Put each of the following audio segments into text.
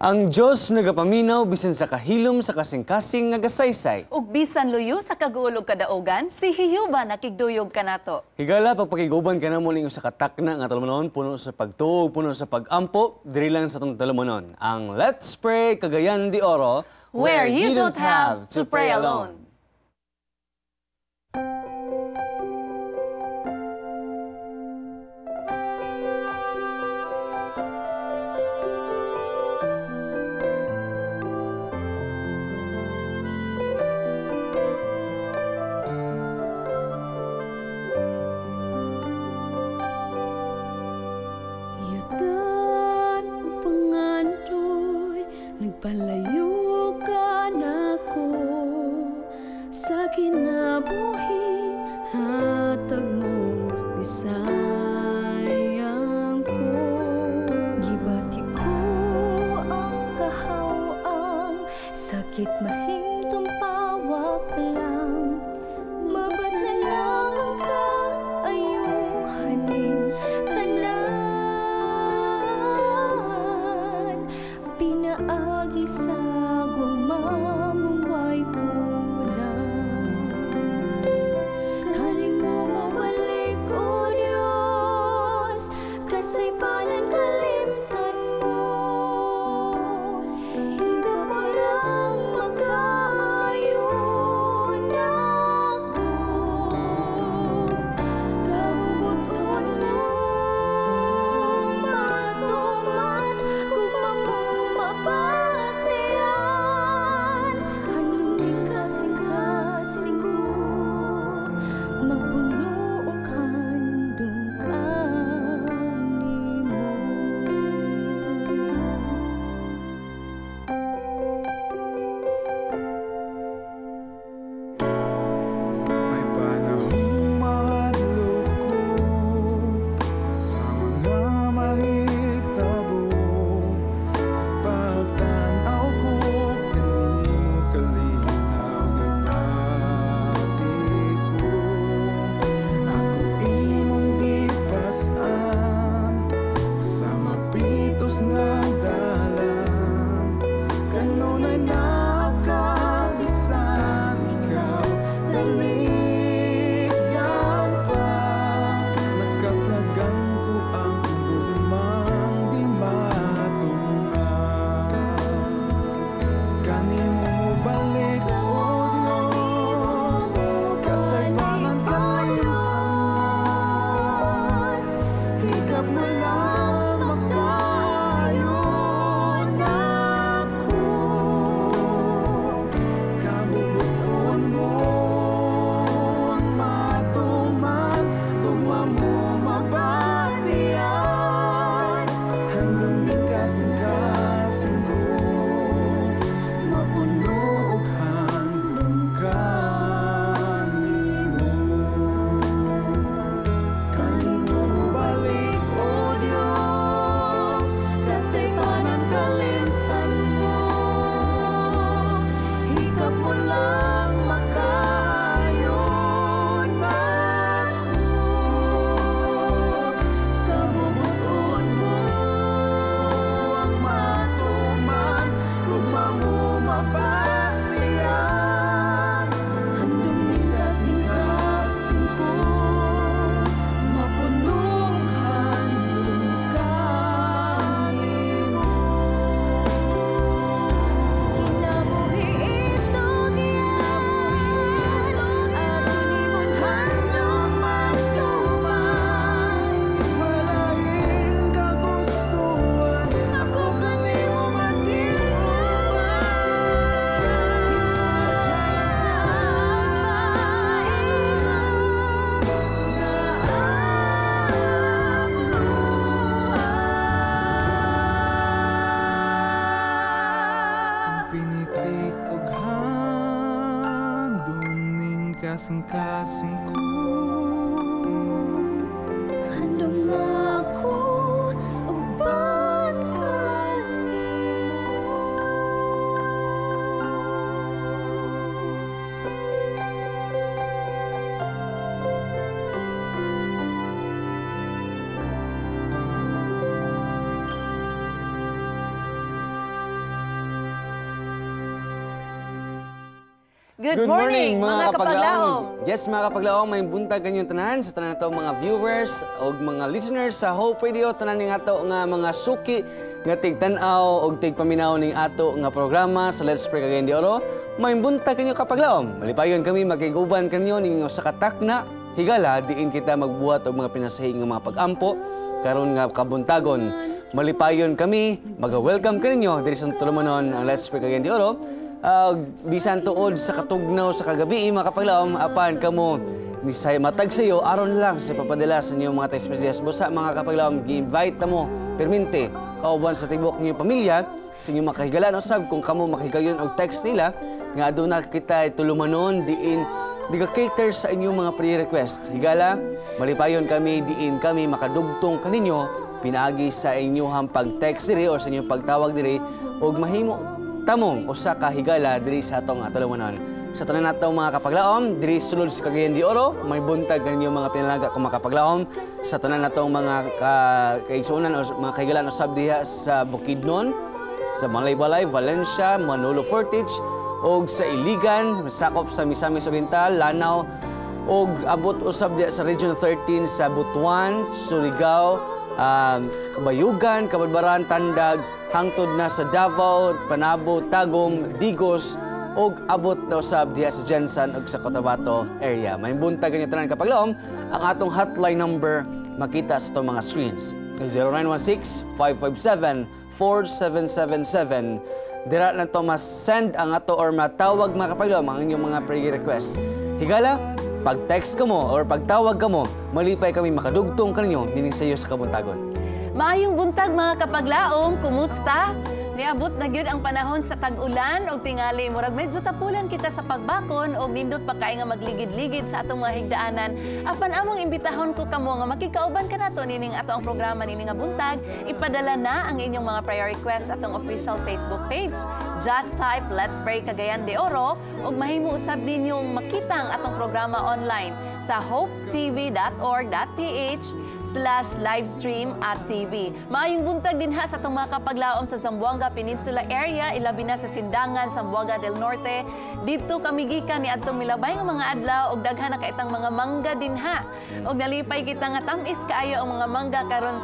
Ang Diyos nagapaminaw bisan sa kahilom sa kasing-kasing nga gasaysay. Ug bisan luyo sa kagulog kadaogan, si Hiyuba nakigduyog kanato. Higala pagpakiguban ka na muling sa katakna nga talumunon, puno sa pagtuog, puno sa pagampo, diri lang sa itong talumunon. Ang Let's Pray Cagayan de Oro, Where you don't have to pray alone. Nagpalayo ka na ko sa kinabuhi, hatag mo isayang ko. Gibati ko ang kahaw-ang sakit mahimtong pawak lang. Mabat na lang ang kaayuhanin tanan. Pinaagi sa gumamumay kulang. Kani mo mabalik, O Diyos, kasaypanan kalimtan mo. Ikaw mo lang magkaayon ako. Kabubuton mo matuman, gugma mo mapatian. Handuming kasing-kasing ko, mapuno og handong kanimo. May panahong madlukot sa mga mahitabo. Pagtanaw ko, kanimo kalinaw gibati ko. Ako imong gipasan sa mapitos nga dalan. Kanunay nakabisan ikaw daligdan pa. Nagkaplagan ko ang gumang di matungan. Kanimo mo balik, O Diyos, kasaypanan kalimtan. Higap mo lang magkayon ako. Kabubuton mo matuman, gugma mo mabatian. Handuming kasing-kasing ko, mapuno og handom kanimo. Kanimo mo balik, O Diyos, kasaypanan kalimtan mo. Higap mo lang makayon ako. Kabubuton mo ang matuman, gugma mo mapatian. Handuming kasing-kasing ko, mapuno ang handom kanimo. Kinabuhi ito giyan, aron imong handom matuman. Malaing kagustuhan, Ako kanimo pinitik og handom ning kasing-kasing ko. handom na ako uban kanimo. Good morning, mga kapaglaom. Yes, mga kapaglaom, may buntag kanyang tanan sa tanan nato mga viewers o mga listeners sa Hope Radio, tanan ning ato nga mga suki nga tigtan-aw og tigpaminaw ning ato nga programa sa Let's Pray Cagayan de Oro. May buntag kanyo kapaglaom. Malipayon kami magkiguban kanyo ning sa katakna higala diin kita magbuhat og mga pinasahig nga mga pag-ampo karon nga kabuntagon. Malipayon kami, mag-welcome kaninyo diri sa tulumanon ang Let's Pray Cagayan de Oro. Bisan tuod sa katugnaw sa kagabi mga kapaglaom apan kamo ni say matag sayo aron lang sa papadala sa inyo mga text messages busa mga kapaglaom gi-invite mo permente kauban sa tibok niyo pamilya sa inyo makahigalan usab kung kamo makigayon og text nila nga aduna kita tulumanon diin diga-cater sa inyong mga prayer request. Higala, malipayon kami diin kami makadugtong kaninyo pinaagi sa inyong pag-text diri o sa inyong pagtawag diri og mahimo tamong usa ka higala diri sa atong tulumanon. Sa tanan natong mga kapaglaom, diri sulod sa Cagayan de Oro, may buntag kaninyo mga pinalaga kung mga kapaglaom. Sa tanan natong mga kaigsuonan o mga kahigalan usab diha sa Bukidnon, sa Malaybalay, Valencia, Manolo Fortich, og sa Iligan, sakop sa Misamis Oriental, Lanao, og abot usab diha sa Region 13 sa Butuan, Surigao, Kabayugan, Kabadbaran, Tandag, hangtod na sa Davao, Panabo, Tagum, Digos, og abot na usab diha sa Jensen ug sa Cotabato area. May buntag kanyo tanan kapaglaom, ang atong hotline number makita sa itong mga screens. 0916-557-4777. Dira na to mas-send ang ato or matawag mga kapaglaom ang inyong mga prayer request. Higala, pag-text ka mo or pagtawag ka mo, malipay kami makadugtong kaninyo nining sayo sa kabuntagon. Maayong buntag mga kapaglaom, kumusta? Niabot na gyud ang panahon sa tag-ulan og tingali murag medyo tapulan kita sa pagbakon og nindot pa kay nga magligid-ligid sa atong mga higdaanan. Apan among imbitahon ko kamo nga makikauban ka nato nining ato ang programa nining nga buntag, ipadala na ang inyong mga prayer requests atong official Facebook page. Just type Let's Pray Cagayan de Oro og mahimo usab ninyong makita ang atong programa online sa hopetv.org.ph/livestream@tv. Maayong buntag din ha sa itong mga kapaglaom sa Zamboanga Peninsula area, ilabi na sa Sindangan, Zamboanga del Norte. Dito kami gikan ni adtong milabay nga mga adlaw og daghan na kaitang mga mangga din ha. Og nalipay kita nga tamis kaayo ang mga mangga karon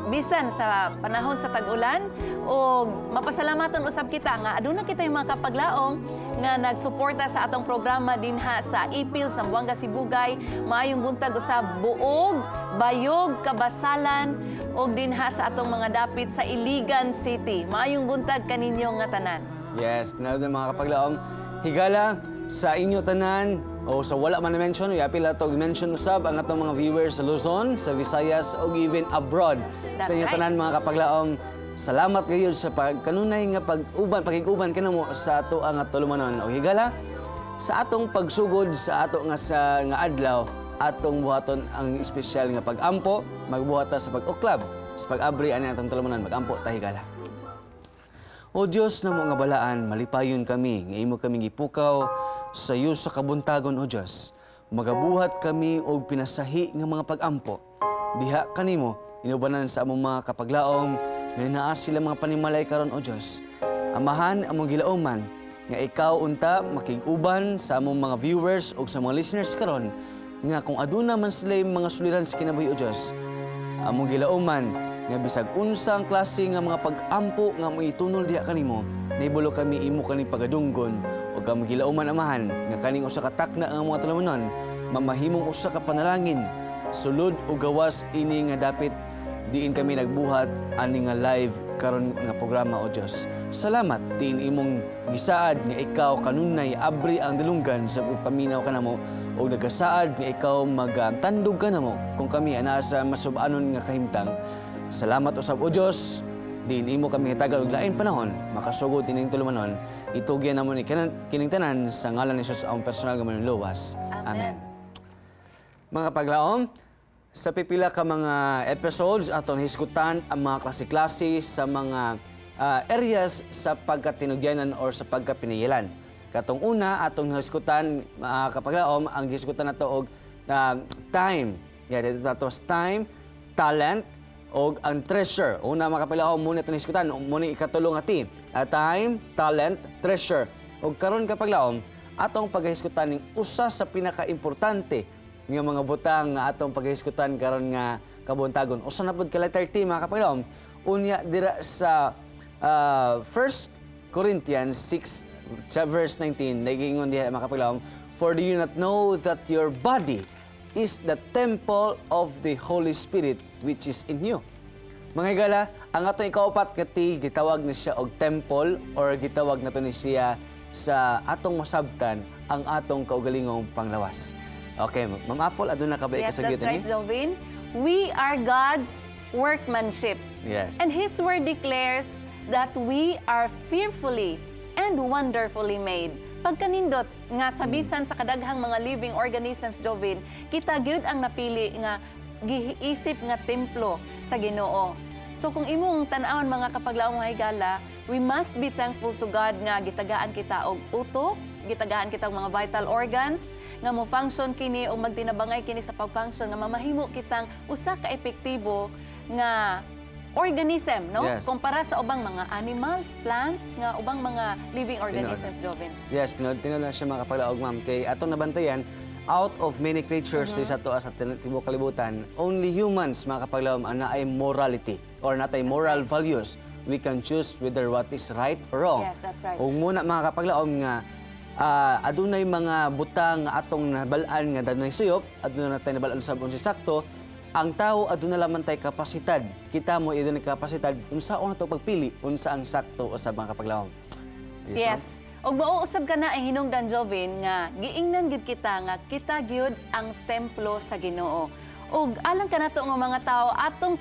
bisan sa panahon sa tag-ulan o mapasalamaton usab kita nga aduna kita yung mga kapaglaom nga nagsuporta sa atong programa dinha sa Ipil, Zamboanga, Sibugay. Maayong buntag usab Buog, Bayog, Kabasalan o dinha sa atong mga dapit sa Iligan City. Maayong buntag kaninyo nga tanan. Yes, tinawag mga kapaglaom. Higala sa inyo tanan o sa wala man na-mention, yapil ato i-mention usab ang atong mga viewers sa Luzon, sa Visayas o even abroad. That's Sa inyo right. tanan mga kapaglaom, salamat kayo sa pagkanunay nga pag-iguban kanamo sa ato ang tulumanon. O higala sa atong pagsugod sa ato nga adlaw, atong buhaton ang espesyal nga pag-ampo, magbuhata sa pag-uklab, sa pag-abri ani atong tulumanon, mag-ampo ta higala. O Diyos na mga balaan, malipayon kami, nga imo kami gipukaw sa iyo sa kabuntagon, O Diyos. Magabuhat kami og pinasahi nga mga pag-ampo. Diha kanimo, inubanan sa among mga kapaglaom, nga naa sila mga panimalay karon, O Diyos. Amahan among gilaoman, nga ikaw unta makig-uban sa among mga viewers o sa mga listeners karon, nga kung aduna man sila mga suliran sa kinabuhi, O Diyos. Among gilaoman, nga bisag unsang klase nga mga pag-ampo nga maitunol diha kanimo, nahibulo kami imo kaning pagadunggon o kami gilauman amahan nga kaning usa ka takna ang mga tulumanon, mamahimong usa ka panalangin, sulod o gawas ini nga dapit diin kami nagbuhat ani nga live karon nga programa, O Dios. Salamat diin imong gisaad nga ikaw kanunay abri ang dalunggan sa pagpaminaw kanamo o nagasaad nga ikaw magtandog kanamo kung kami anaa sa masub-anon nga kahimtang. Salamat usab, O Diyos, din imo kami hitagan og lain panahon, makasugod ining tulumanon, itugyan namo ni kining tanan sa ngalan ni Jesus ang personal nga manluwas. Amen. Mga paglaom, sa pipila ka mga episodes aton hisgutan ang mga klase-klase sa mga areas sa pagkatinugyanan or sa pagkapinigilan. Katong una atong hisgutan mga kapaglaom, ang hisgutan nato og time. Yeah, that was time, talent, o ang treasure. Una mga kapaglaom, muna itong hisgutan, muna ikatulong ati. Time, talent, treasure. O karon kapaglaom, atong paghisgutan ning usa sa pinaka-importante nga mga butang nga atong paghisgutan karon nga kabuntagon. Usa na pud ka letter T mga kapaglaom. Unya dira sa 1 Corinthians 6 verse 19 nagingon diha mga kapaglaom, "For do you not know that your body is the temple of the Holy Spirit which is in you?" Mga higala, ang atong ikaupat nga T gitawag na siya og temple or gitawag nato ni siya sa atong masabtan ang atong kaugalingong panglawas. Okay, Ma'am Apple, aduna ka ba Yes, ikasagyot that's right, ni? Jovin. We are God's workmanship. Yes. And His Word declares that we are fearfully and wonderfully made. Pagkanindot nga sabisan sa kadaghang mga living organisms, Jovin, kita gyud ang napili nga giisip nga templo sa Ginoo. So kung imong tan-awon mga kapaglaom mga higala, we must be thankful to God nga gitagaan kita og utok, gitagaan kita og mga vital organs nga mo function kini o magtinabangay kini sa pag-function nga mamahimo kitang usa ka epektibo nga organism, no? Yes. Kumpara sa ubang mga animals, plants, nga ubang mga living organisms, Jovin. Yes, tinod na siya mga kapaglaog, ma'am. Kay atong nabantayan, out of many creatures sa to sa tibuok kalibutan, only humans mga kapaglaom ang naay morality or natay moral values. We can choose whether what is right or wrong. Yes, that's right. O muna mga kapaglaom nga adunay mga butang nga atong nabalaan nga danay suyop, aduna natay nabalaan sa unsa sakto. Ang tao aduna lamang tay kapasidad. Kita mo idun kapasidad unsaon nato pagpili unsa ang sakto sa mga kapaglaom. Yes. Og mauusab ka na ang hinungdan, Jovin, nga giingnan gyud kita nga kita gyud ang templo sa Ginoo. Og alang ka nato nga mga tao atong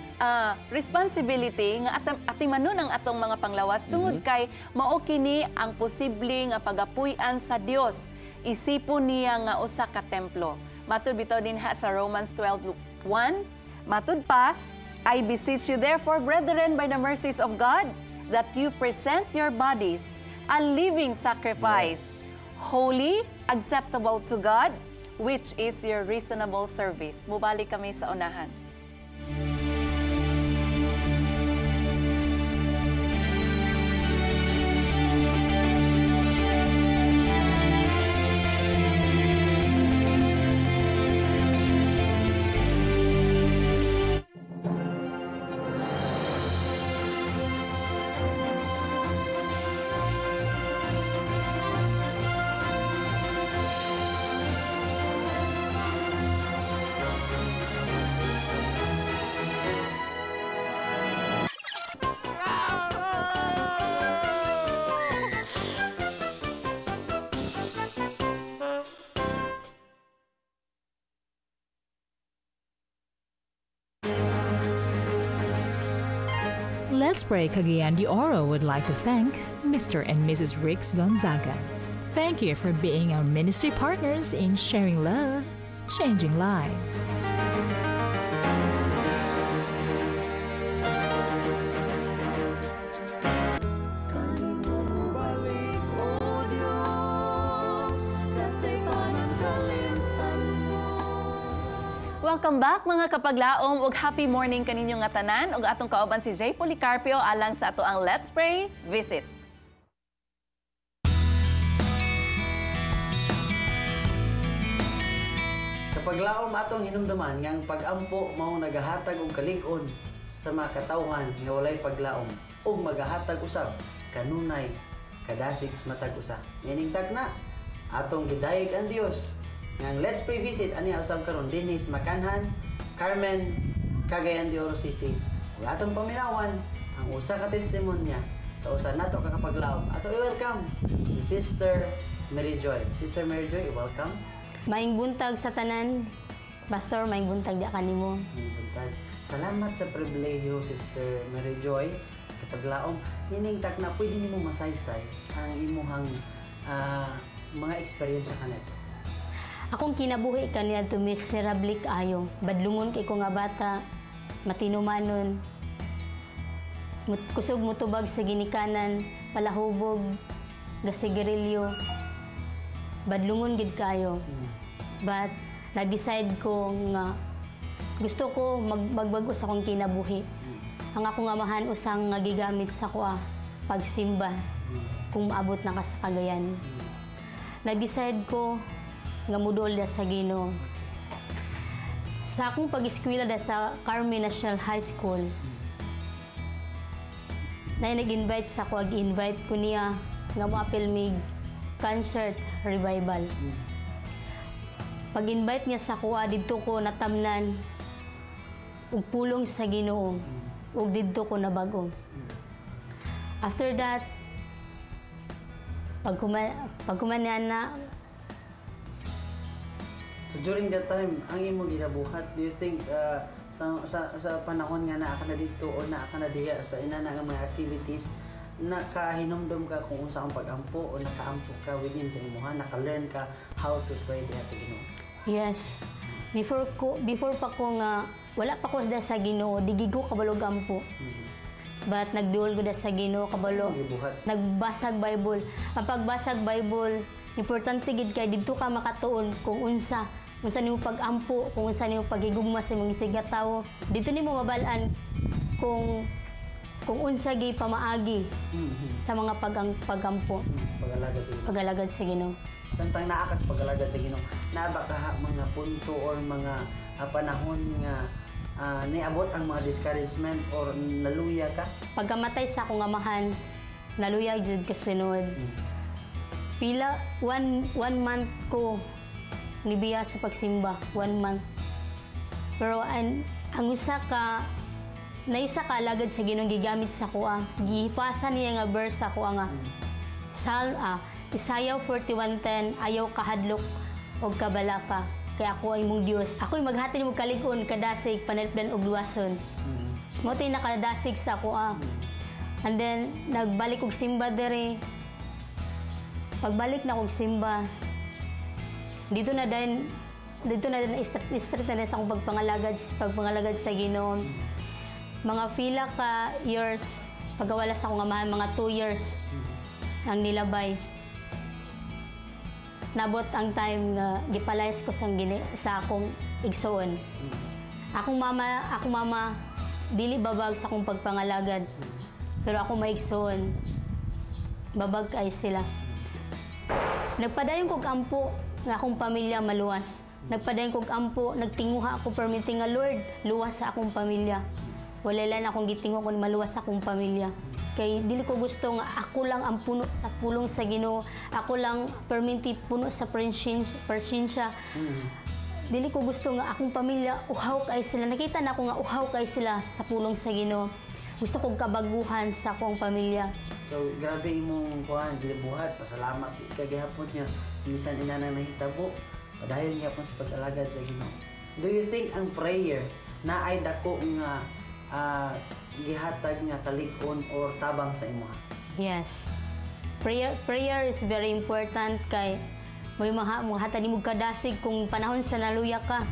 responsibility nga atimanon ang atong mga panglawas tungod kay mao kini ang posible nga pagapuy-an sa Dios. Isipon niya nga usa ka templo. Matud bitaw din ha sa Romans 12:1. Matud pa, I beseech you therefore, brethren, by the mercies of God, that you present your bodies a living sacrifice, holy, acceptable to God, which is your reasonable service. Mubalik kami sa unahan. Let's Pray Cagayan de Oro would like to thank Mr. and Mrs. Rix Gonzaga. Thank you for being our ministry partners in sharing love, changing lives. Welcome back mga kapaglaom ug happy morning kaninyo nga tanan ug atong kauban si Jay Policarpio alang sa ato ang Let's Pray visit. Kapaglaom atong hinumduman nga ang pag-ampo mao nagahatag og kalig-on sa mga katawhan nga walay paglaom ug magahatag usab kanunay kadasig sa matag usa. Meaning tagna atong gidayeg ang Dios. Ngang Let's Pray visit ani usab karon dinhi sa Makanhan, Carmen, Cagayan de Oro City. Ug atong paminawan ang usa ka testimonya sa usa nato ka kapaglaom. Ato i-welcome si Sister Mary Joy. Sister Mary Joy, welcome. Maing buntag sa tanan, Pastor, maing buntag di kanimo. Buntag. Salamat sa pribilehiyo, Sister Mary Joy. Kapaglaom, hining tagna pwede nimo masaysay ang imuhang mga eksperyensya kanito. Akong kinabuhi kaniya to miserable kaayo. Badlungon kay ko nga bata, matinumanon. Kusog mutubag sa ginikanan, palahubog, gasigarilyo. Badlungon gid kayo. But nag-decide ko nga gusto ko magbago sa akong kinabuhi. Ang akong amahan usang nga gigamit sa kuha pagsimba kung maabot na ka sa Cagayan. nag-decide ko nga mudol da sa Ginoo. Sa akong pag-eskwela da sa Carmen National High School, na nag-invite sa ako, ag-invite ko niya nga mo-apil mig concert revival. Pag-invite niya sa kuha, dito ko natamnan ug pulong sa Ginoo ug dito ko nabago. After that, pagkumanan na, So during that time, ang imo ginabuhat, do you think sa panahon nga naa ka na dito o naa ka na diya sa inana nga mga activities, nakahinumdum ka kung unsa ang pag-ampo o nakaampo ka within sa imuha, naka-learn ka how to pray diha sa Ginoo? yes. Before pa ko nga, wala pa ko da sa Ginoo, digigo kabalog ampo. But nagduol ko da sa Ginoo kabalo. Saan mo gibuhat? Nagbasag Bible. Ang pagbasag Bible, importante gid kay didto ka makatuon kung unsa nimo pag-ampo, kung unsa nimo paghigugmas sa imong isigataw. Dito nimo mabalaan kung unsa gi pamaagi sa mga pagampo, Pag-alagad sa Ginoo. pagalagad sa Ginoo. Samtang naa ka sa pag-alagad sa Ginoo, naa ba ka mga punto or mga panahon nga niabot ang mga discouragement or naluya ka? Pagkamatay sa akong amahan, naluya jud ka sunod. Pila one month ko nibiya sa pagsimba, 1 month. Pero ang usa ka alagad sa Ginoo gigamit sa kuha. Gihipasa niya nga verse sa kuha nga. Isaiah 41:10, ayaw kahadlok og kabalaka. Kaya ako ay mong Dios. Ako'y maghati nimo kalig-on, kadasig, panalipdan og luwason. Mo tay nakadasig sa kuha. And then nagbalik og simba dere. Pagbalik na kog simba, dito na din strict na sa akong pagpangalagad sa Ginoo. Mga pila ka years, pagkawala sa akong amahan, mga 2 years ang nilabay. Nabot ang time nga gipalayas ko sa akong igsoon. Akong mama dili babag sa akong pagpangalagad. Pero ako maigsoon. Babag kay sila. Nagpadayon kog ampo nga akong pamilya maluwas. Nagpadayon kog ampo, nagtinguha ako permitting nga Lord, luwas sa akong pamilya. Wala lang akong gitinguha kun maluwas sa akong pamilya. Kay dili ko gusto nga ako lang ang puno sa pulong sa Ginoo, ako lang perminti puno sa presensya. Dili ko gusto nga akong pamilya uhaw kay sila. Nakita na ako nga uhaw kay sila sa pulong sa Ginoo. Gusto kong kabaguhan sa akong pamilya. So, grabe imong kuhan, gibuhat, pasalamat ka gihapon niya. Minsan ina na nahitabo, padayon niya po sa pag-alagad sa Ginoo. Do you think ang prayer na ay dako nga gihatag nga kalig-on or tabang sa imuha? Yes. Prayer is very important kay may mahatag nimo kadasig kung panahon sa naluya ka.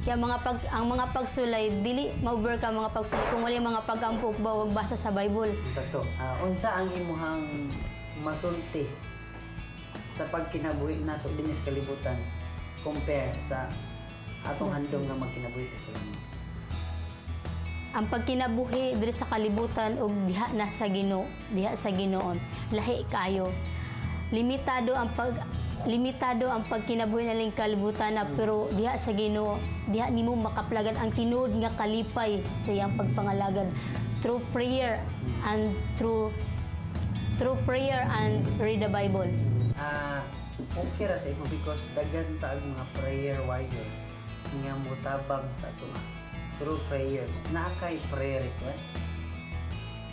Kaya ang mga pagsulay dili ma-over ka mga pagsulay kung wala mga pagampo ba wag basa sa Bible. Sakto. Unsa ang imuhang masulti sa pagkinabuhi nato dinhi sa kalibutan compare sa atong handom nga magkinabuhi sa Ginoo? Ang pagkinabuhi diri sa kalibutan ug diha sa Ginoo, lahi kayo. Limitado ang pagkinabuhi naling kalibutan na pero diha sa Ginoo, diha nimo makaplagan ang tinuod nga kalipay sa iyang pagpangalagad through prayer and read the Bible. Okay ra sa imo because daghan ta ang mga prayer warrior nga mutabang sa ato through prayers. Naa kay prayer request?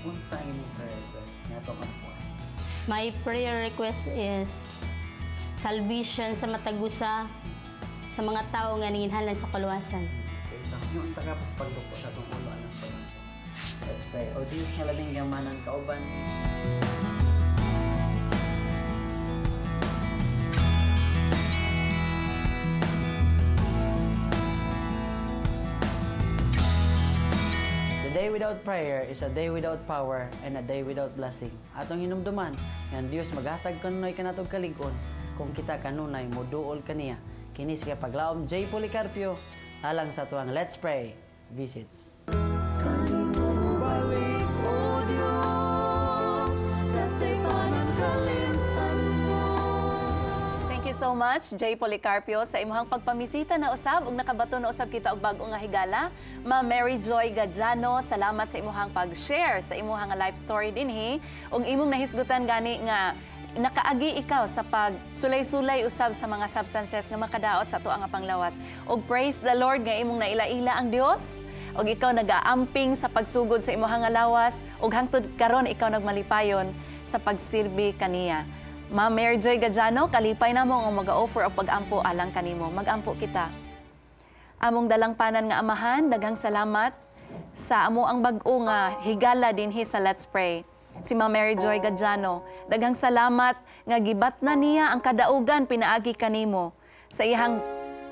Unsa ang imong prayer request nga ato kampuan? My prayer request is salvation sa matagusa sa mga tao nga nanginhalan sa kaluwasan. Okay, so yung taga pa sa pagduko sa itong ulo anas pa lang. Let's pray. O Diyos nga labing yamanan kauban. A day without prayer is a day without power and a day without blessing. Atong hinumduman, nga Dios maghatag kanunay kanatog kalig-on kung kita kanunay moduol kaniya. Kini sa paglaom J. Policarpio alang sa tuwang Let's Pray visits. Balik, O Diyos, kasi parang kalimtan mo. Thank you you so much, Jay Policarpio, sa imuhang pagpamisita na usab ug nakabato na usab kita og bag-o nga higala. Ma'am Mary Joy Gadiano, salamat sa imuhang pag-share sa imuhang nga life story dinhi ug imong nahisgutan gani nga nakaagi ikaw sa pag-sulay-sulay usab sa mga substances nga makadaot sa tuang nga panglawas. Og praise the Lord nga imong naila-ila ang Dios. Og ikaw nag-aamping sa pagsugod sa imuhang nga lawas ug hangtod karon ikaw nagmalipayon sa pagsirbi kaniya. Ma'am Mary Joy Gadiano, kalipay na mo ang mag-offer o pag-ampo alang kanimo. Mag-ampo kita. Among dalangpanan nga amahan, daghang salamat sa amo ang bag-o nga higala dinhi sa Let's Pray. Si Ma'am Mary Joy Gadiano, daghang salamat nga gibat na niya ang kadaugan pinaagi kanimo sa iyang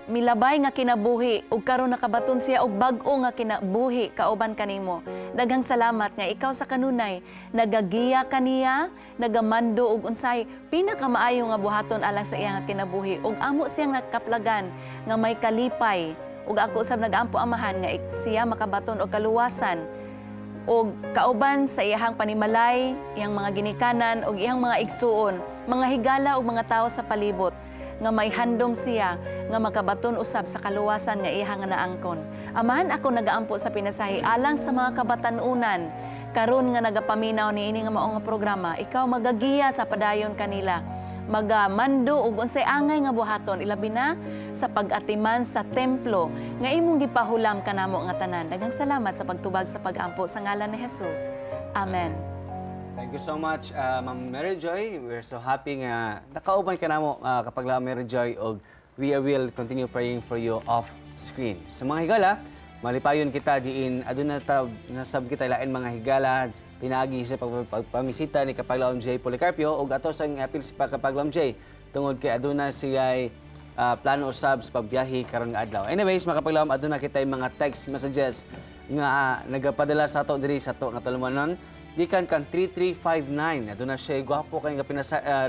milabay nga kinabuhi ug karon nakabaton siya og bag-o nga kinabuhi kauban kanimo. Daghang salamat nga ikaw sa kanunay nagagiya kaniya, nagamando og unsay pinakamaayo nga buhaton alang sa iyang kinabuhi ug amo siyang nakaplagan nga may kalipay ug ako usab nag-ampo amahan nga siya makabaton og kaluwasan ug kauban sa iyang panimalay, iyang mga ginikanan ug iyang mga igsuon, mga higala ug mga tawo sa palibot nga may handom siya nga makabaton usab sa kaluwasan nga iha nga naangkon. Amahan ako nagaampo sa pinasahi alang sa mga kabatanunan karon nga nagapaminaw niini nga mao nga programa. Ikaw magagiya sa padayon kanila, magamando ug unsay angay nga buhaton ilabi na sa pag-atiman sa templo nga imong gipahulam kanamo nga tanan. Daghang salamat sa pagtubag sa pag-ampo sa ngalan ni Jesus. Amen. Thank you so much, Ma'am Mary Joy. We're so happy nga nakauban ka namo kapag la Mary Joy og we will continue praying for you off screen. Sa mga higala, malipayon kita diin aduna ta nasab kita lain mga higala pinaagi sa pagpamisita ni Kapaglaom J. Policarpio og ato sa apil sa Kapaglaom J tungod kay aduna siya plano usab sa pagbiyahe karon nga adlaw. Anyways, mga Kapaglaom, aduna kita mga text messages nga nagapadala sa ato diri sa ato nga tulumanon. Gikan kan 3359. Aduna siya gwapo kay nga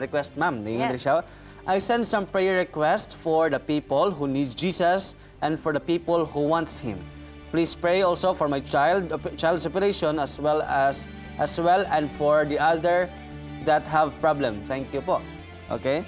request, ma'am. Ningon diri siya. I send some prayer request for the people who needs Jesus and for the people who wants him. Please pray also for my child's operation as well and for the other that have problem. Thank you po. Okay?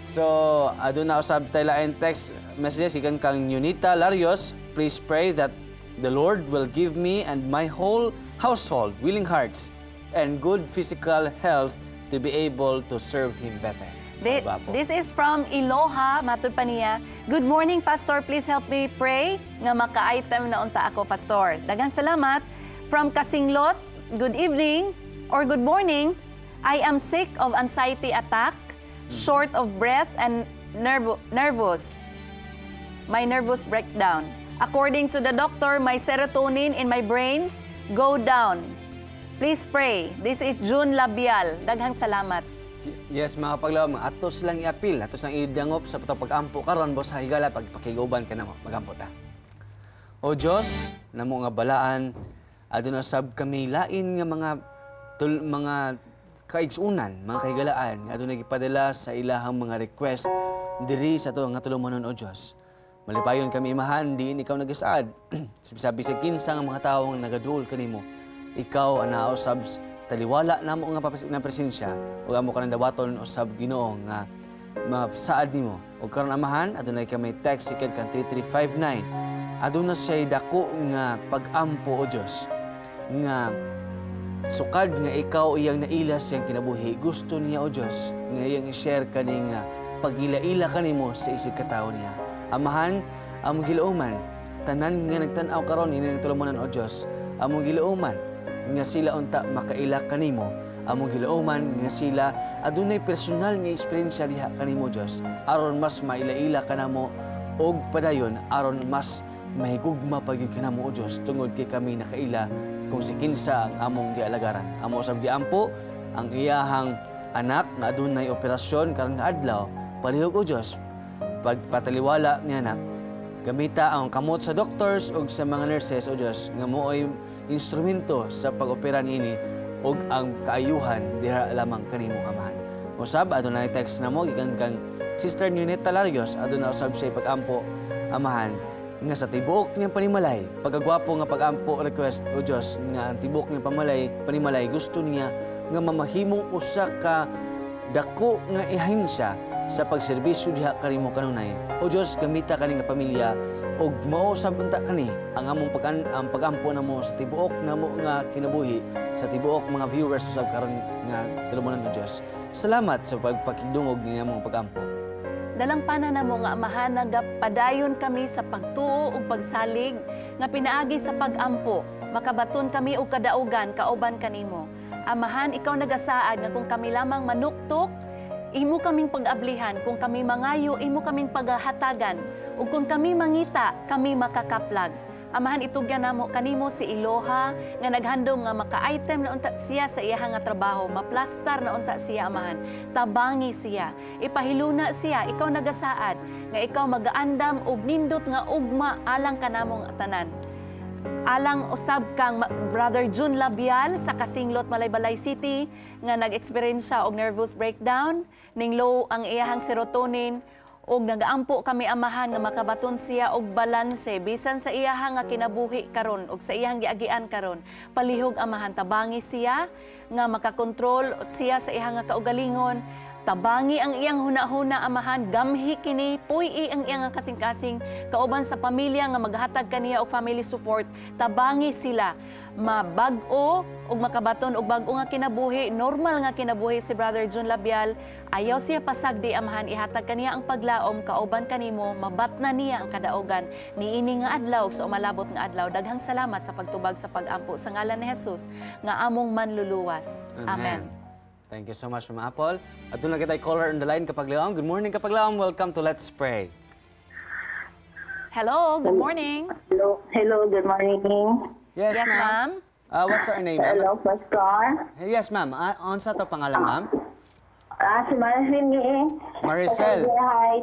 So, aduna usab tay lain text messages gikan kang Yunita Larios. Please pray that the Lord will give me and my whole household willing hearts and good physical health to be able to serve him better. This is from Iloha, matud pa niya. Good morning, Pastor. Please help me pray nga maka-item na unta ako, Pastor. Daghang salamat. From Kasinglot, good evening or good morning. I am sick of anxiety attack, short of breath and nervous. My nervous breakdown. According to the doctor, my serotonin in my brain go down. Please pray. This is June Labial. Daghang salamat. Yes, mga Kapaglaom, atos lang i-appeal, atos lang idangop sa pag-ampo karon boss sa higala pagpakiguban ka namo, magampo ta. O Dios, namo nga balaan, aduna sab kami lain nga mga kaigsunan, mga kahigalaan nga aduna gipadala sa ilahang mga request diri sa ato nga tulumanon o Dios. Malipayon kami imahan, diin ikaw nagasaad. Sabi sa kinsa nga mga tawo nga nagaduol kanimo, ikaw anao sab taliwala namo nga presensya ug amo kanang dawaton usab Ginoo nga masaad nimo. Ug karon amahan adunay kami text ikan kan 3359. Aduna siya dako nga pag-ampo o Dios nga sukad nga ikaw iyang nailas siyang kinabuhi. Gusto niya o Dios nga iyang i-share kani nga pagila-ila kanimo sa isig katawo niya. Amahan among gilauman tanan nga nagtan-aw karon ini ang tulumanon o Dios. Among gilauman nga sila unta makaila kanimo, among gilauman nga sila adunay personal nga eksperyensya diha kanimo Dios aron mas maila-ila kanamo og padayon aron mas mahigugma pagyud kanamo o Dios tungod kay kami nakaila kung si kinsa ang among gialagaran. Amo usab giampo ang iyahang anak nga adunay operasyon karon nga adlaw. Palihog o Dios pagpataliwala niya anak. Gamita ang kamot sa doctors ug sa mga nurses o Dios nga mo'y instrumento sa pag-opera niini ug ang kaayuhan dira lamang kanimo amahan. Usab adunay text namo gikan kang Sister Yunita Larios aduna usab siya pag-ampo amahan nga sa tibuok niyang panimalay, pagkagwapo nga pag-ampo request o Dios nga ang tibuok niyang panimalay gusto niya nga mamahimong usa ka dako nga ihensya sa pagserbisyo diha kanimo kanunay. O Dios, gamita kani nga pamilya ug mausab unta kani ang among pagampo namo sa tibuok namo nga kinabuhi sa tibuok mga viewers usab karon nga tulumanon o Dios. Salamat sa pagpakigdungog ni among pagampo. Dalang pana namo nga amahan nagapadayon kami sa pagtuo ug pagsalig nga pinaagi sa pagampo. Makabaton kami og kadaugan kauban kanimo. Amahan, ikaw nagasaad nga kung kami lamang manuktok, imo kaming pag-ablihan. Kung kami mangayo, imo kaming paghahatagan. Ug kung kami mangita, kami makakaplag. Amahan, itugyan namo kanimo si Iloha nga naghandom nga maka-item na unta siya sa iyang nga trabaho, maplastar na unta siya, amahan. Tabangi siya, ipahiluna siya, ikaw nagasaad nga ikaw magaandam og nindot nga ugma alang kanamong tanan. Alang usab kang Brother June Labial sa Kasinglot, Malaybalay City nga nag-experience siya og nervous breakdown, ning low ang iyahang serotonin, og nagaampo kami amahan nga makabaton siya og balanse bisan sa iyahang nga kinabuhi karon og sa iyahang giagian karon. Palihog amahan, tabangi siya nga makakontrol siya sa iyahang nga kaugalingon. Tabangi ang iyang huna-huna, amahan, gamhi kini, puy ang iyang kasing-kasing, kauban sa pamilya nga maghatag kaniya og family support. Tabangi sila, mabag-o og makabaton og bag-o nga kinabuhi, normal nga kinabuhi si Brother June Labial. Ayaw siya pasagdi, amahan, ihatag kaniya ang paglaom, kauban kanimo, mabatna niya ang kadaugan. Niini nga adlaw, sa umalabot nga adlaw. Daghang salamat sa pagtubag sa pag-ampo sa ngalan ni Jesus nga among manluluwas. Amen. Thank you so much, Ma'am Apple. At doon na kita caller on the line, Kapaglaom. Good morning, Kapaglaom. Welcome to Let's Pray. Hello, good morning. Hello, good morning. Yes, Yes, ma'am. What's her name, ma'am? Hello, Pastor. Yes, ma'am. Unsa to pangalan, ma'am? Si Maricel ni Maricel. Hi.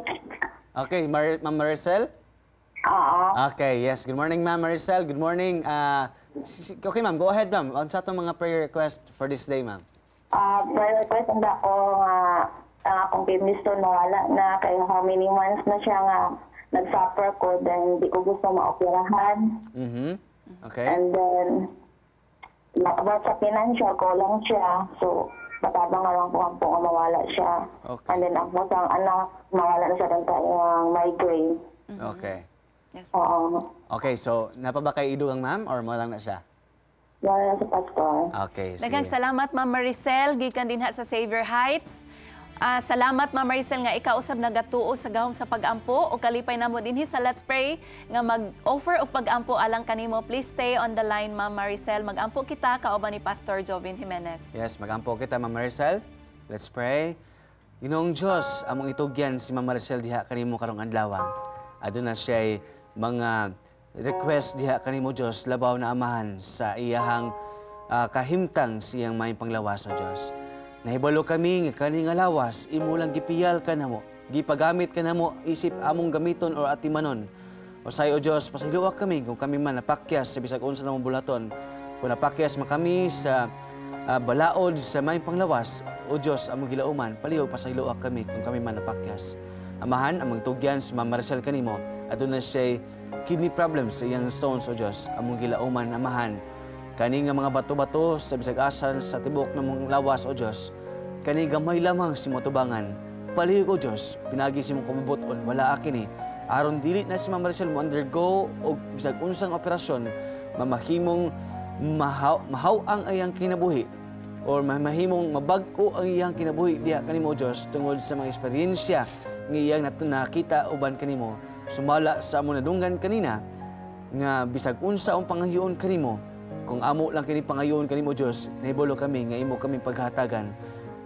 Okay, Ma'am Maricel? Oo. Okay, yes. Good morning, Ma'am Maricel. Good morning. Okay, ma'am. Go ahead, ma'am. Unsa to mga prayer request for this day, ma'am? Prayer request ang ako nga ang akong pimisto nawala na kay how many months na siya nga nag-suffer ko, then di ko gusto maoperahan. Okay. And then, about sa financial ko lang siya. So, matabang nga lang po nga mawala siya. Okay. And then, ako sa anak, mawala na siya ng kanyang migraine. Okay. Yes. Oo. Okay, so napa ba kay idugang, ma'am, or mo lang na siya? Wala na sa Pastor. Okay, sige. Daghang salamat, Ma'am Maricel, gikan din ha sa Xavier Heights. Salamat, Ma'am Maricel, nga ikaw usab nagatuo sa gahom sa pag-ampo o kalipay namo dinhi sa Let's Pray nga mag-offer og pag-ampo alang kanimo. Please stay on the line, Ma'am Maricel. Mag-ampo kita kauban ni Pastor Jovin Jimenez. Yes, magampo kita, Ma'am Maricel. Let's pray. Ginoong Diyos, among itugyan si Ma'am Maricel diha kanimo karong adlaw. Aduna siya mga request diha kanimo, Diyos, labaw na amahan sa iyahang kahimtang siyang may panglawas, o Diyos. Nahibalo kami nga kani nga lawas, imo lang gipiyal ka namo, gipagamit ka namo, isip among gamiton o atimanon. O say, o Diyos, pasayloak kami kung kami man napakyas sa bisag unsa namong bulaton. Kung napakyas man kami sa balaod sa may panglawas, o Diyos, among gilauman, palihog pasayloak kami kung kami man napakyas. Amahan, among tugyan si Ma'am Maricel kanimo, aduna siya kidney problems sa iyang stones, o Diyos, among gilauman, amahan. Kani nga mga bato-bato sa bisag asan sa tibok ng mong lawas, o Diyos, kani gamay lamang si motubangan. Palihog, o Diyos, pinagi si mong kumubuton, wala akin aron dili na si Ma'am Maricel mo undergo o bisag unsang operasyon, mamahimong mahaw ang iyang kinabuhi or mahimong mabag-o ang iyang kinabuhi diha kanimo, Diyos, tungod sa mga eksperyensya nga iyang nakita uban kanimo, sumala sa among nadunggan kanina nga bisag unsa ang pangayoon kanimo, kung amo lang kini pangayoon kanimo, Diyos, nahibalo kami nga imo kami paghatagan.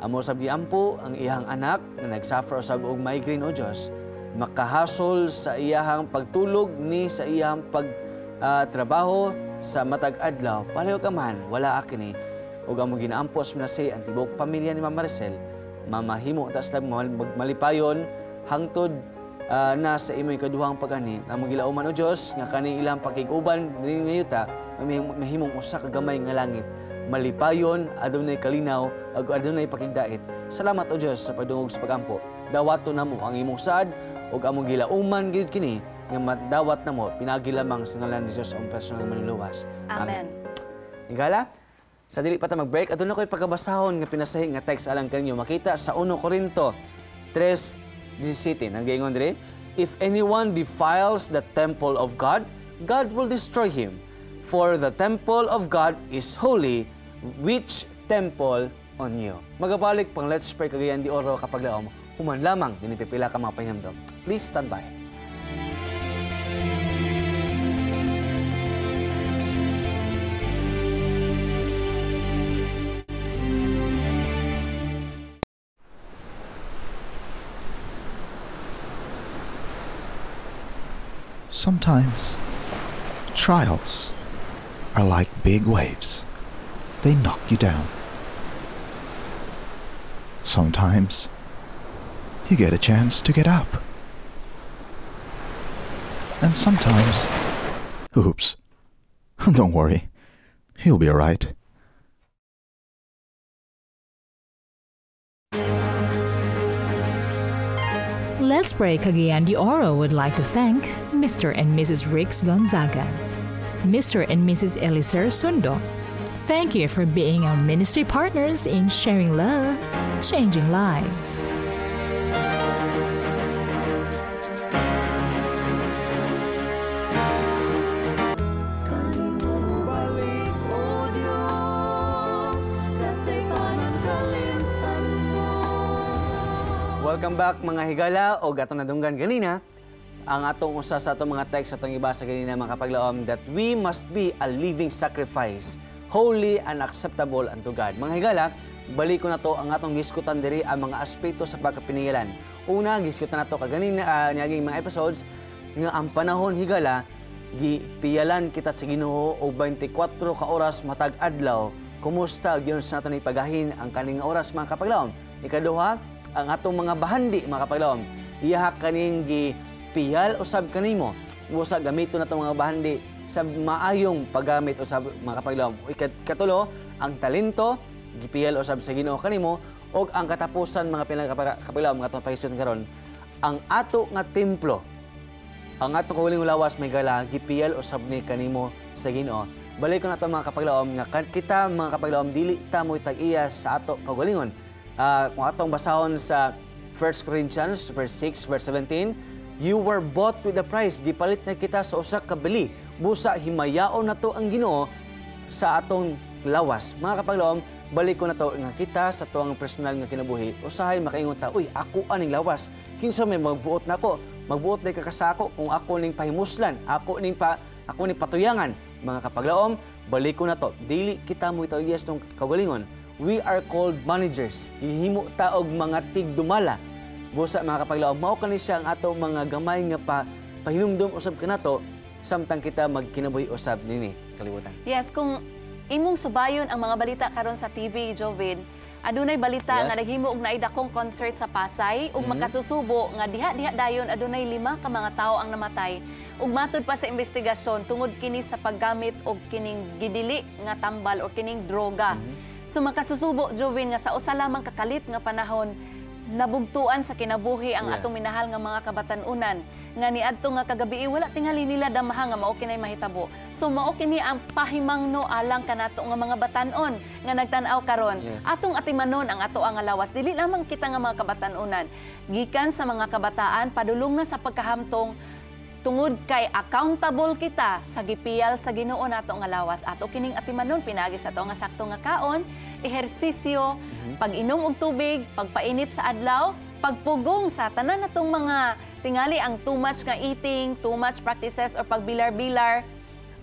Amo sab giampo ang iyang anak nga nagsuffer sab og migraine, o Diyos, makahasol sa iyahang pagtulog ni sa iyahang pagtrabaho sa matag adlaw. Palayo ka man, wala akin ug amo ginaampos na say ang tibok pamilya ni Ma'am Maricel, mamahimo tas lang malipayon hangtod na sa imo'y kaduhang pag-ani. Among gilauman, o Diyos, nga kani ilang pakiguban din ngayuta, mahimong usa ka gamay nga langit, malipayon, adunay kalinaw, ug adunay pakigdait. Salamat, o Diyos, sa pagdungog sa pagampo. Dawato namo ang imong saad ug among gilauman gid kini nga madawat namo pinagi lamang sa ngalan ni Jesus ang personal manluluwas. Amen. Higala, sa dili pa ta mag-break, aduna ko'y pagkabasahon nga pinasahi nga text alang kanyo makita sa 1 Corinto 3:16. 17. Nagaingon dire, if anyone defiles the temple of God, God will destroy him. For the temple of God is holy, which temple on you. Magabalik pang Let's Pray Cagayan de Oro kapag laom, human lamang dinipipila ka mga pahinamdom. Please stand by. Sometimes, trials are like big waves. They knock you down. Sometimes, you get a chance to get up. And sometimes, oops, don't worry, you'll be alright. Let's Pray Cagayan de Oro would like to thank Mr. and Mrs. Rix Gonzaga, Mr. and Mrs. Eliser Sundo. Thank you for being our ministry partners in sharing love, changing lives. Balik, O Diyos, kasi parang kalimtan mo. Welcome back mga higala o atong nadunggan ganina ang atong usa sa atong mga text atong ibasa ganina mga kapaglaom that we must be a living sacrifice, holy and acceptable unto God. Mga higala, balik ko na to ang atong giskutan diri ang mga aspeto sa pagkapinigilan. Una, giskutan na to kaganina niaging mga episodes nga ang panahon higala gipiyalan kita sa Ginoo og 24 ka oras matag adlaw. Kumusta gyud sa naton ipagahin ang kaning oras mga kapaglaom? Ikaduha, ang atong mga bahandi mga kapaglaom, iya kaning gipiyal usab kanimo. Busa gamiton natong mga bahandi sa maayong paggamit usab mga kapaglaom. Ikatulo, ang talento gipiyal usab sa Ginoo kanimo og ang katapusan mga pinakapaglaom nga atong pahiston karon, ang ato nga templo, ang atong kaugaling lawas may gala gipiyal usab ni kanimo sa Ginoo. Balik ko na ito mga kapaglaom nga kita mga kapaglaom dili ta mo tag-iya sa ato kaugalingon. Kung atong basahon sa 1 Corinthians verse 6 verse 17, you were bought with a price, gipalit na kita sa usa ka bili. Busa himayaon na to ang Ginoo sa atong lawas. Mga kapaglaom, balik ko na to nga kita sa tuang personal nga kinabuhi. Usahay makaingon ta, uy, ako aning lawas. Kinsa may magbuot nako? Magbuot na kakasako kung ako ning pahimuslan, ako ning patuyangan. Mga kapaglaom, balik ko na to. Dili kita mo itaw yes tong kaugalingon. We are called managers. Hihimo ta og mga tigdumala. Busa mga kapaglaom, mao kani siya ang ato mga gamay nga pahinumdom usab kanato samtang kita magkinabuhi usab nini kalibutan. Yes, kung imong subayon ang mga balita karon sa TV, Jovin, adunay balita Yes. nga naghimo og naay dakong concert sa Pasay ug makasusubo nga diha dayon adunay 5 ka mga tawo ang namatay. Ug matud pa sa investigasyon tungod kini sa paggamit og kining gidili nga tambal o kining droga. So makasusubo, Jovin, nga sa usa lamang kakalit nga panahon nabugtuan sa kinabuhi ang atong minahal nga mga kabatan-unan nga niadto nga kagabi wala tingali nila damaha nga mao kinay mahitabo. So mao kini ang pahimangno alang kanato nga mga batan-on nga nagtan-aw karon. Yes. Atong atimanon ang ato ang lawas dili lamang kita nga mga kabatan-unan gikan sa mga kabataan padulong na sa pagkahamtong tungod kay accountable kita sa gipiyal sa Ginoo nato nga lawas. Ato kining atimanon pinagi sa ato nga sakto nga kaon, ehersisyo, pag-inom og tubig, pagpainit sa adlaw, pagpugong sa tanan natong mga tingali ang too much nga eating, too much practices or pagbilar-bilar.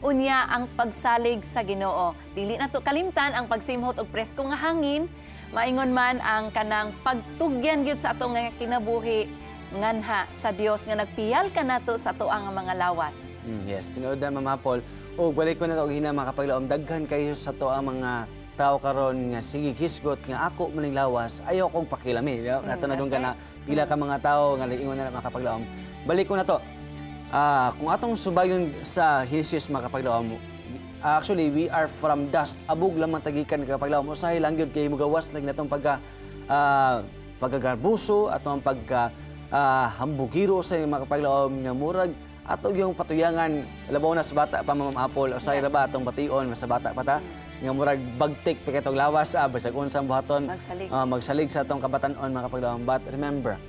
Unya ang pagsalig sa Ginoo. Dili nato kalimtan ang pagsimhot og presko nga hangin, maingon man ang kanang pagtugyan gyud sa ato nga kinabuhi nganha sa Dios nga nagpiyal kanato sa ato ang mga lawas. Yes, tinuod na mamapol. O balik ko na ito hina mga kapaglaom, daghan kayo sa to ang mga tao karon nga sige hisgot nga ako maning lawas, ayaw kong pakilami. Nato na doon ka na pila ka mga tao nga ingon na mga kapaglaom. Balik ko na to. Kung atong subayon sa Henesis mga kapaglaom, actually we are from dust. Abog lamang tagikan kapaglaom. Usahay lang gyud kay mugawas lang natong paggagarbuso atong hambugiro sa mga kapaglaom nga murag ato yung patuyangan labaw na sa bata pa mamapol o sa ba atong bation sa bata pa ta nga murag bagtik pa katong lawas bisag unsang buhaton Magsalig. magsalig sa atong kabatan-on mga kapaglaom. But remember,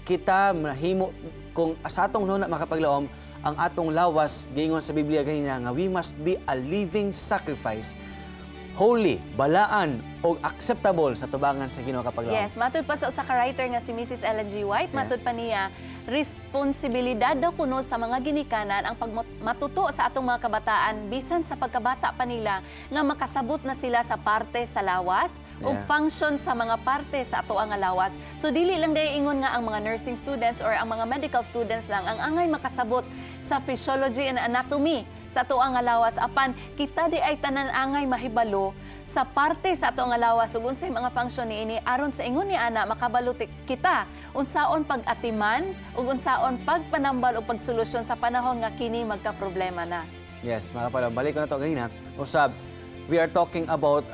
kita mahimo kung sa atong nuna makapaglaom ang atong lawas giingon sa Biblia ganina nga we must be a living sacrifice, holy, balaan o acceptable sa tubangan sa Ginoo kapaglaom. Yes, matud pa sa usa ka writer nga si Mrs. Ellen G. White, matud pa niya, responsibilidad daw kuno sa mga ginikanan ang pagmatuto sa atong mga kabataan bisan sa pagkabata pa nila nga makasabot na sila sa parte sa lawas ug function sa mga parte sa ato nga lawas. So dili lang day ingon nga ang mga nursing students or ang mga medical students lang ang angay makasabot sa physiology and anatomy sa ato nga lawas, apan kita di ay tanan angay mahibalo sa parte sa ato nga lawas ug unsay mga function niini aron sa ingon ni ana makabalo kita unsaon pag-atiman ug unsaon pagpanambal o pagsolusyon sa panahon nga kini magka-problema na. Yes, mga kapalom, balik ko na to ganina. Usab, we are talking about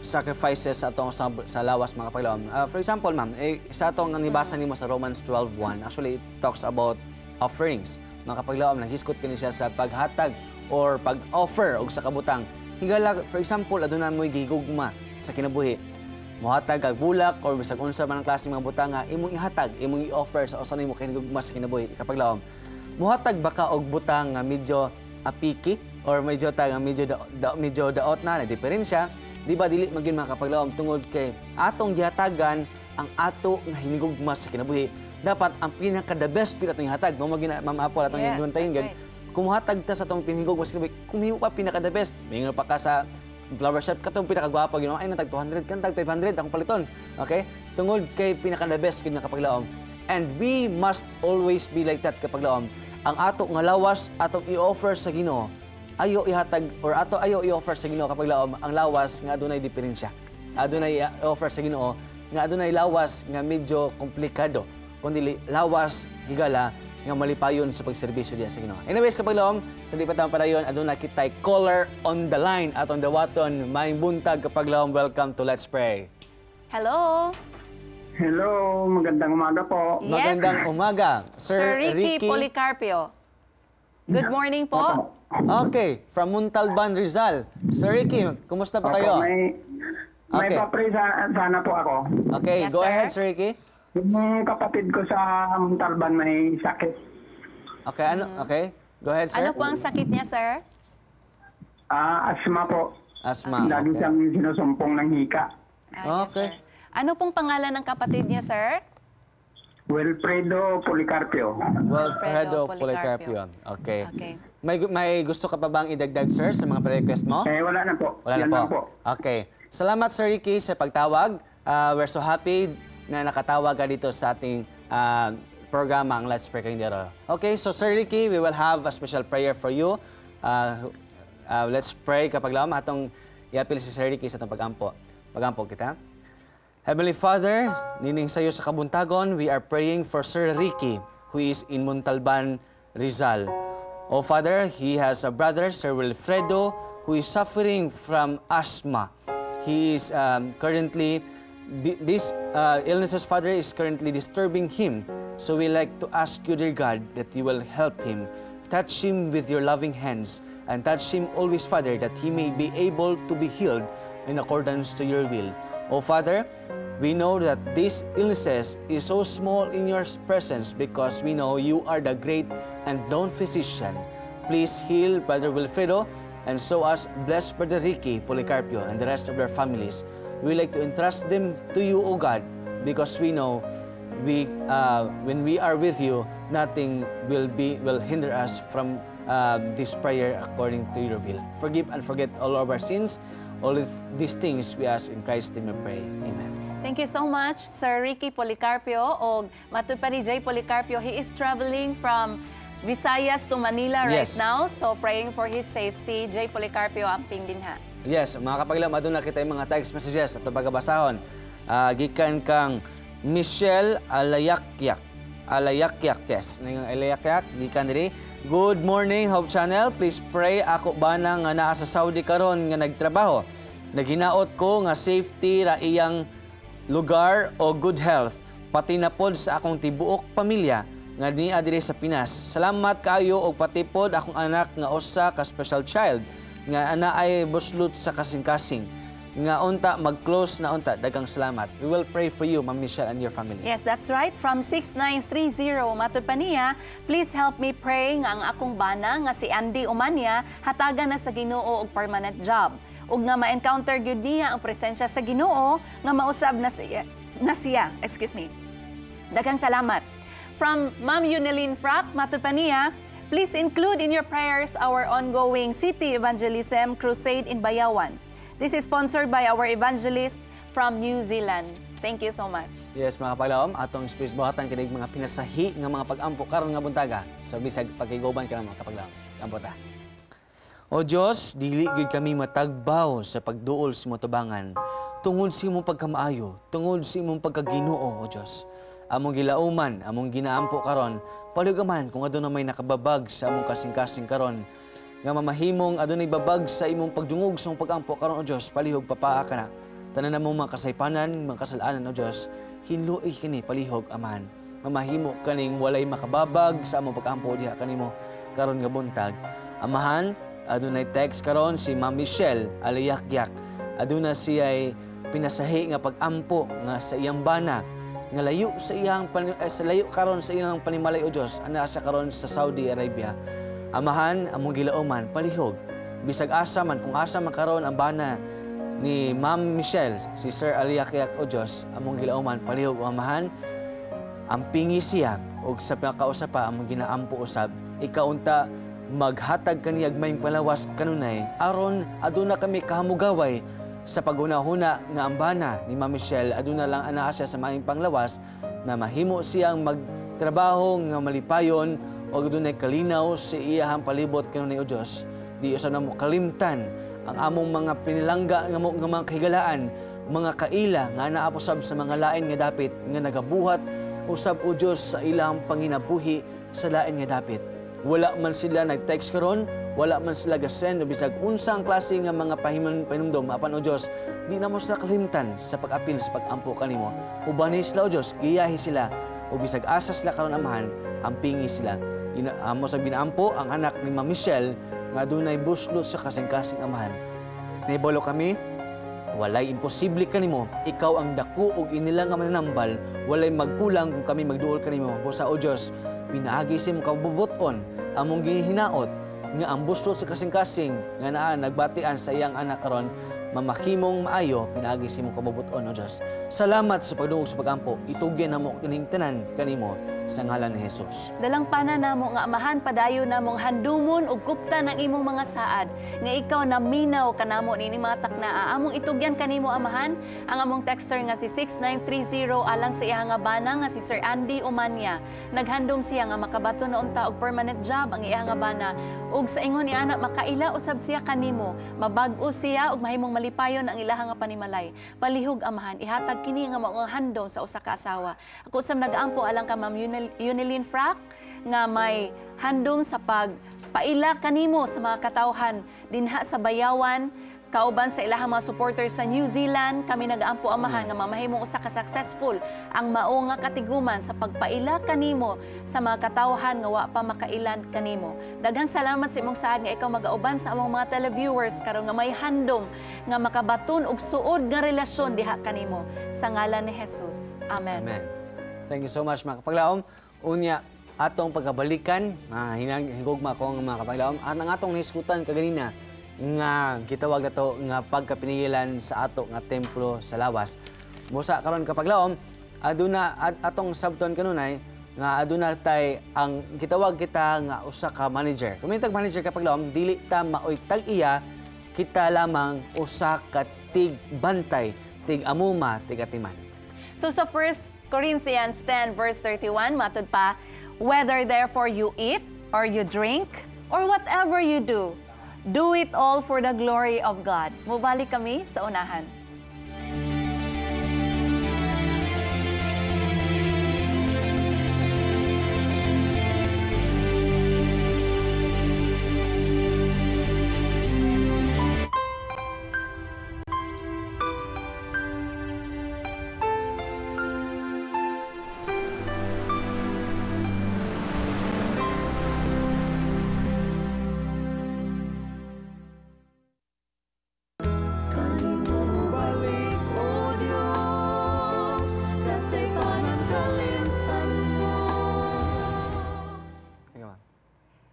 sacrifices sa atong sa lawas, mga kapalom. For example, ma'am, sa atong nibasa nimo sa Romans 12:1, actually it talks about offerings. Mga kapaglaom, naghiskot kini siya sa paghatag or pag-offer og sa kabutang. Higala, for example, aduna mo'y gigugma sa kinabuhi. Muhatag kag bulak or bisag unsa man ang klase mga butang nga imong ihatag, imong i-offer sa usa nimo kay gugma sa kinabuhi. Kapaglaom, muhatag baka og butang nga medyo apiki or medyo medyo daot na diferensya, di ba dili magin mga kapaglaom tungod kay atong gihatagan ang ato nga hinigugma sa kinabuhi. Dapat ang pinaka the best pud atong ihatag. Mo magina Ma'am Apple atong hinuntayon gid. Kumuhatag ta sa atong pinhigugma sa kinabuhi, kung himo pa pinaka the best, mingon pa ka sa flower shop katong pinakagwapo gino ay natag 200 kan tag 500 akong paliton. Okay? Tungod kay pinaka the best gid nga kapaglaom. And we must always be like that kapaglaom. Ang ato nga lawas atong i-offer sa Ginoo, ayo ihatag or ayo i-offer sa Ginoo kapaglaom ang lawas nga adunay diferensya. Adunay i-offer sa Ginoo nga adunay lawas nga medyo komplikado, kundi lawas higala nga malipayon sa pagserbisyo diya sa Ginoo. Anyways, kapaglaom, sa di pa tayo padayon, aduna kitay caller on the line atong dawaton, maayong buntag kapaglaom. Welcome to Let's Pray. Hello. Hello, magandang umaga po. Yes. Magandang umaga, Sir Ricky Policarpio. Good morning po. Okay, from Montalban, Rizal. Sir Ricky, kumusta pa kayo? May Okay. papre sana po ako. Okay, Yes, go sir. ahead, Sir Ricky. Yung kapatid ko sa Montalban may sakit. Okay, ano? Okay, go ahead, sir. Ano po ang sakit niya, sir? Asma po. Asma, Lagi okay. siyang sinusumpong ng hika. Yes, Okay. sir. Ano pong pangalan ng kapatid niya, sir? Wilfredo Policarpio. Wilfredo Policarpio. Policarpio. Okay. Okay. May gusto ka pa bang idagdag, sir, sa mga request mo? Wala na po. Wala Yan na lang po. Okay. Salamat, Sir Ricky, sa pagtawag. We're so happy na nakatawag ka dito sa ating programa, ang Let's Pray Kagindero. Okay, so Sir Ricky, we will have a special prayer for you. Let's pray kapag laom atong iapil si Sir Ricky sa atong pagampo. Pagampo kita. Heavenly Father, nining sayo sa kabuntagon, we are praying for Sir Ricky, who is in Montalban, Rizal. Oh Father, he has a brother, Sir Wilfredo, who is suffering from asthma. He is currently, this illnesses, Father, is currently disturbing him. So we like to ask you, dear God, that you will help him. Touch him with your loving hands and touch him always, Father, that he may be able to be healed in accordance to your will. Oh Father, we know that this illnesses is so small in your presence because we know you are the great and known physician. Please heal Brother Wilfredo and so us bless Brother Ricky Policarpio and the rest of their families. We like to entrust them to you, O God, because we know when we are with you, nothing will hinder us from this prayer according to your will. Forgive and forget all of our sins. All of these things we ask in Christ's name we pray. Amen. Thank you so much, Sir Ricky Policarpio. O matud pa ni Jay Policarpio, he is traveling from Visayas to Manila right Yes. now. So praying for his safety. Jay Policarpio, amping din ha. Yes, mga kapaglam, aduna kita yung mga text messages at pagabasahon. Gikan kang Michelle Alayakyak. Yes. Alayakyak, gikan diri. Good morning, Hope Channel. Please pray ako ba nga naa sa Saudi karon nga nagtrabaho. Naghinaot ko nga safety ra iyang lugar o good health. Pati na pod sa akong tibuok pamilya nga niya diri sa Pinas. Salamat kaayo og pati pod akong anak nga usa ka special child nga ana ay buslot sa kasing-kasing nga unta mag-close na unta. Daghang salamat. We will pray for you, Ma'am Michelle, and your family. Yes, that's right. From 6930, matod pa niya, please help me pray nga ang akong bana nga si Andy Umania hatagan na sa Ginoo og permanent job. Ug nga ma-encounter gyud niya ang presensya sa Ginoo nga mausab na siya. Excuse me. Daghang salamat. From Ma'am Yunelin Frack, matod pa niya, please include in your prayers our ongoing City Evangelism Crusade in Bayawan. This is sponsored by our evangelist from New Zealand. Thank you so much. Yes, mga kapaglaom, atong space buhatan kinig mga pinasahi nga mga pag-ampo karon nga buntaga sa bisag pagkiguban ka mga kapaglaom. Ampo ta. O Diyos, dili gyud kami matagbaw sa pagduol sa imong tubangan. Tungod sa imong pagkamaayo, tungod sa imong pagkaginoo, O Diyos. Among gilauman, among ginaampo karon, palugaman kung aduna may nakababag sa among kasing-kasing karon. Nga mamahimong adunay babag sa imong pagdungog sa imong pag-ampo karon, O Dios, palihog papaa kana. Tanan na mong mga kasaypanan, mga kasalanan, O Dios, hinluoy kini palihog Amahan. Mamahimo kaning walay makababag sa among pag-ampo diha kanimo karon nga buntag. Amahan, adunay text karon si Ma'am Michelle Alayakyak. Aduna siya ay pinasahi nga pag-ampo nga sa iyang bana nga layo sa iyang layo karon sa iyang panimalay, O Dios, ana siya karon sa Saudi Arabia. Amahan, among gilauman, palihog. Bisag asa man, kung asa man karon ang bana ni Ma'am Michelle, si Sir Aliakyak, O Diyos, among gilauman, palihog o amahan, ang pingi siya, o sa pinakausap pa, among ginaampo usab, ikaunta, maghatag kaniyag may palawas kanunay, aron aduna kami kahamugaway sa paghuna-huna nga ang bana ni Ma'am Michelle, aduna lang anaa siya sa maing panglawas, na mahimo siyang magtrabaho nga malipayon, o dunay kalinaw sa iyahang palibot kanunay, O Dios. Di usa na mo kalimtan ang among mga pinilangga nga mga kahigalaan, mga kaila nga naa usab sa mga lain nga dapit nga nagabuhat usab, O Dios, sa ilang panginabuhi sa lain nga dapit. Wala man sila nag-text karon, wala man sila ga-send o bisag unsang klase nga mga pahinumdom apan, O Dios, di na mo sila kalimtan sa pag-apil sa pag-ampo kanimo. Ubani sila, O Dios, giyahi sila o bisag asa sila karon Amahan, ampingi sila. Amo sa binampo ang anak ni Ma'am Michelle nga dunay buslot sa kasing-kasing Amahan. Naibalo kami, walay imposible kanimo, ikaw ang dako ug inila nga mananambal, walay magkulang kung kami magduol kanimo. Busa, O Dios, pinaagi sa imong kabubuton among gihinaot nga ang buslot sa kasing-kasing nga naa nagbatian sa iyang anak karon, mamahimong maayo pinaagi sa imong kabubuton, O Dios. Salamat sa pagdungog sa pag-ampo. Itugyan namo kining tanan kanimo sa ngalan ni Jesus. Dalang pana namo nga Amahan, padayon namong handumon ug kuptan ang imong mga saad nga ikaw naminaw kanamo nini mga taknaa. Among itugyan kanimo Amahan ang among texter nga si 6930 alang sa iya nga bana nga si Sir Andy Umania. Naghandom siya nga makabato na unta og permanent job ang iya nga bana ug sa ingon ni anak makaila usab siya kanimo, mabag-o siya ug mahimong malipayon ang ilaha nga panimalay. Palihog Amahan, ihatag kini nga mga handom sa usa ka asawa. Ako usab nag-ampo alang ka Ma'am Yunelin Frack nga may handom sa pagpaila kanimo sa mga katawhan dinha sa Bayawan, kauban sa ilahang mga supporters sa New Zealand. Kami nag-ampo Amahan nga mamahimong usa ka successful ang mao nga katiguman sa pagpaila kanimo sa mga katawhan nga wa pa makailan kanimo. Daghang salamat sa imong saad nga ikaw mag-auban sa among mga televiewers karon nga may handom nga makabaton og suod nga relasyon diha kanimo sa ngalan ni Jesus. Amen. Amen. Thank you so much mga kapaglaom. Unya, atong pagkabalikan, hinugma ko ng mga kapaglaom, at ang atong nahiskutan kaganina, nga gitawag na to nga pagkapinigilan sa ato nga templo sa lawas. Busa karon kapaglaom, aduna atong sabton kanunay nga aduna tay ang gitawag kita nga usa ka manager. Kung tag manager kapaglaom, dili ta maoy tag-iya, kita lamang usa ka tig bantay, tig amuma, tig atiman. So sa 1 Corinthians 10 verse 31, matod pa, whether therefore you eat or you drink or whatever you do, do it all for the glory of God. Mubalik kami sa unahan. Kanimo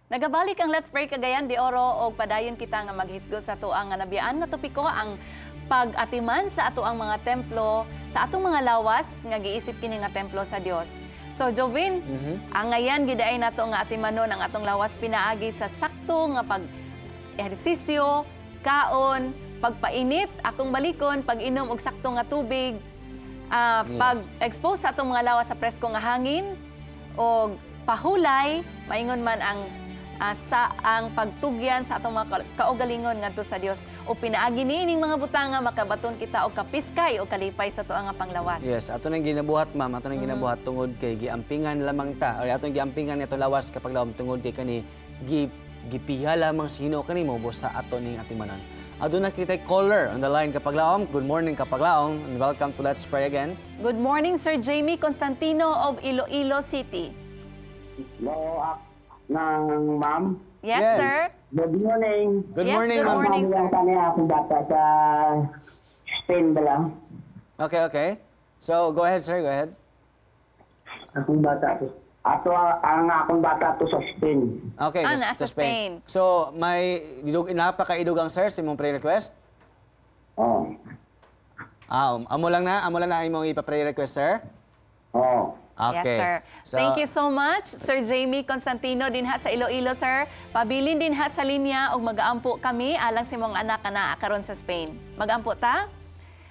Nagabalik ang Let's Pray Cagayan de Oro o padayon kita nga maghisgot sa tuang nga nabiyaan nga topiko ang pag-atiman sa ato ang mga templo, sa atong mga lawas nga giisip kini nga templo sa Dios. So Jovin, ang ngayon gidaay nato nga atimanon ang atong lawas pinaagi sa sakto nga pag-ehersisyo, kaon, pagpainit, akong balikon, pag-inom og sakto nga tubig, pag-expose sa atong mga lawas sa presko nga hangin o pahulay, maingon man ang sa ang pagtugyan sa atong mga kaugalingon ngadto sa Dios o pinaagi niining mga butanga makabaton kita og kapiskay o kalipay sa tuang nga panglawas. Yes, ato nang ginabuhat ma'am, ato nang ginabuhat tungod kay giampingan lamang ta or atong giampingan ato lawas kapag lawom tungod kay kani gipiha lamang sino kanimo sa ato ning atimanon. Aduna kita caller on the line kapag laom. Good morning kapag laom and welcome to Let's Pray again. Good morning Sir Jamie Constantino of Iloilo City. Hello, ng ma'am. Yes, Yes. sir. Good morning. Good Yes, morning good ma'am. morning, sir. Kami akong bata sa Spain ba lang? Okay. So go ahead sir, go ahead. Akong bata to. Ang akong bata to sa Spain. Okay, Nasa to Spain. So may napakaidugang sir sa imong prayer request? Oh. Amo lang na imong ipa-prayer request sir? Oh. Okay. Yes, sir. So, Thank you so much, Sir Jamie Constantino dinha sa Iloilo, sir. Pabilin dinha sa linya og mag-aampo kami alang sa imong anak na karon sa Spain. Mag-aampo ta?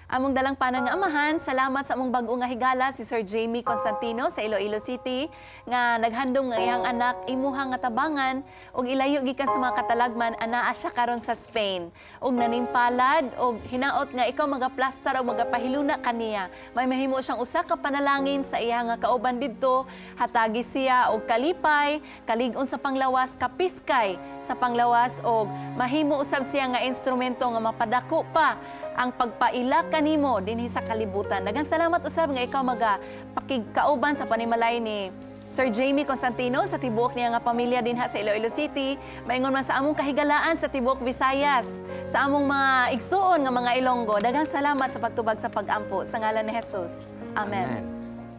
Among dalang panang nga amahan, salamat sa among bag-o nga higala si Sir Jamie Constantino sa Iloilo City nga naghandom nga iyang anak imuhang nga tabangan ug ilayo gikan sa mga katalagman anaa siya karon sa Spain ug nanimpalad ug hinaot nga ikaw magaplastar ug magapahiluna kaniya. May mahimo siyang usa ka panalangin sa iya nga kauban didto, hatagi siya og kalipay, kalig-on sa panglawas, kapiskay sa panglawas og mahimo usab siya nga instrumento nga mapadako pa ang pagpaila kanimo dinhi sa kalibutan. Daghang salamat usab nga ikaw magapakigkauban sa panimalay ni Sir Jamie Constantino sa tibuok niya nga pamilya dinha sa Iloilo City. Maingon man sa among kahigalaan sa tibuok Visayas, sa among mga igsuon nga mga Ilonggo. Daghang salamat sa pagtubag sa pag-ampo sa ngalan ni Jesus. Amen.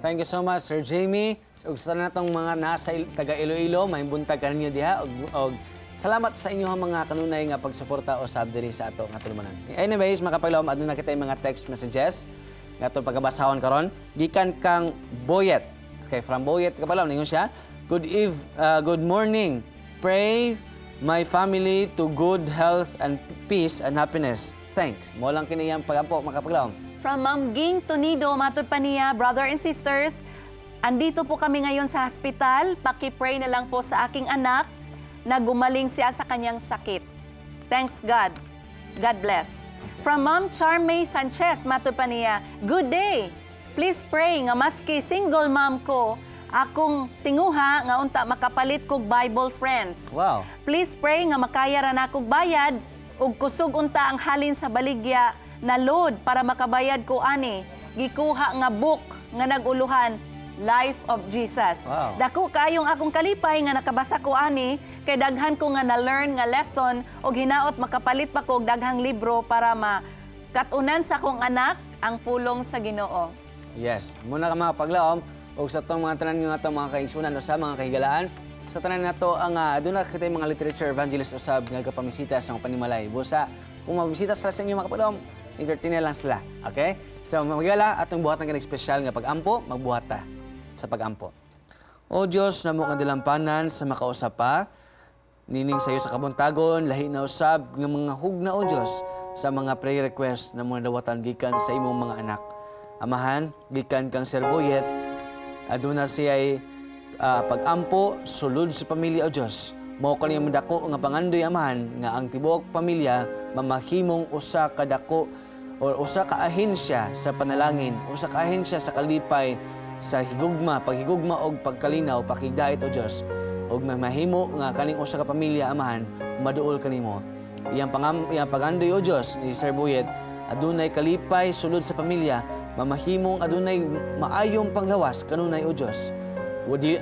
Thank you so much Sir Jamie. Ug sa natong mga nasa taga Iloilo, may buntag kaninyo diha og salamat sa inyong mga kanunay nga pagsuporta o sabdiri sa ato nga tulumanon. Anyways, makapaglaom aduna kita yung mga text messages nga ato pagabasahon karon. Gikan kang Boyet. Okay, from Boyet kapaglaom ningon siya. Good morning. Pray my family to good health and peace and happiness. Thanks. Mo lang kini yang pagampo makapaglaom. From Ma'am Ging Tonido, matod pa niya, brother and sisters, andito po kami ngayon sa hospital. Paki-pray na lang po sa aking anak na gumaling siya sa kanyang sakit. Thanks God. God bless. From Ma'am Charmay Sanchez, matod pa niya, good day. Please pray nga maski single mom ko, akong tinguha nga unta makapalit kog Bible friends. Wow. Please pray nga makaya ra na kog bayad ug kusog unta ang halin sa baligya na load para makabayad ko ani. Gikuha nga book nga naguluhan, Life of Jesus. Wow. Dako kayong akong kalipay nga nakabasa ko ani kay daghan ko nga na-learn nga lesson og hinaot makapalit pa ko og daghang libro para makatunan sa akong anak ang pulong sa Ginoo. Yes, muna ka mga paglaom ug sa tong mga tanan nga ato mga kaigsunan o sa mga kahigalaan. Sa tanan nato ang aduna kita mga literature evangelist usab nga gapamisita sa mga panimalay. Busa kung mabisita sila sa inyo mga kapaglaom, entertain lang sila. Okay? So magigala atong buhat ng special nga pag-ampo, magbuhat ta sa pag-ampo. O Diyos, namo nga dilampanan sa makausapa, nining sayo sa kabuntagon, lahi na usab nga mga hugna o Diyos sa mga prayer request na mga dawatan gikan sa imong mga anak. Amahan, gikan kang Sir Boyet, aduna siya'y pag-ampo, sulod sa pamilya o Diyos. Mao kaniyang madako nga pangandoy amahan nga ang tibuok pamilya mamahimong usa ka dako o usa ka ahensya sa panalangin, usa ka ahensya sa kalipay, sa higugma, paghigugma og pagkalinaw, pakigdait o Dios. Og mahimo nga kaning usa ka pamilya amahan maduol kanimo. Iyang pagandoy o Dios ni Sir Boyet, adunay kalipay sulod sa pamilya, mamahimong adunay maayong panglawas kanunay o Dios. Wadi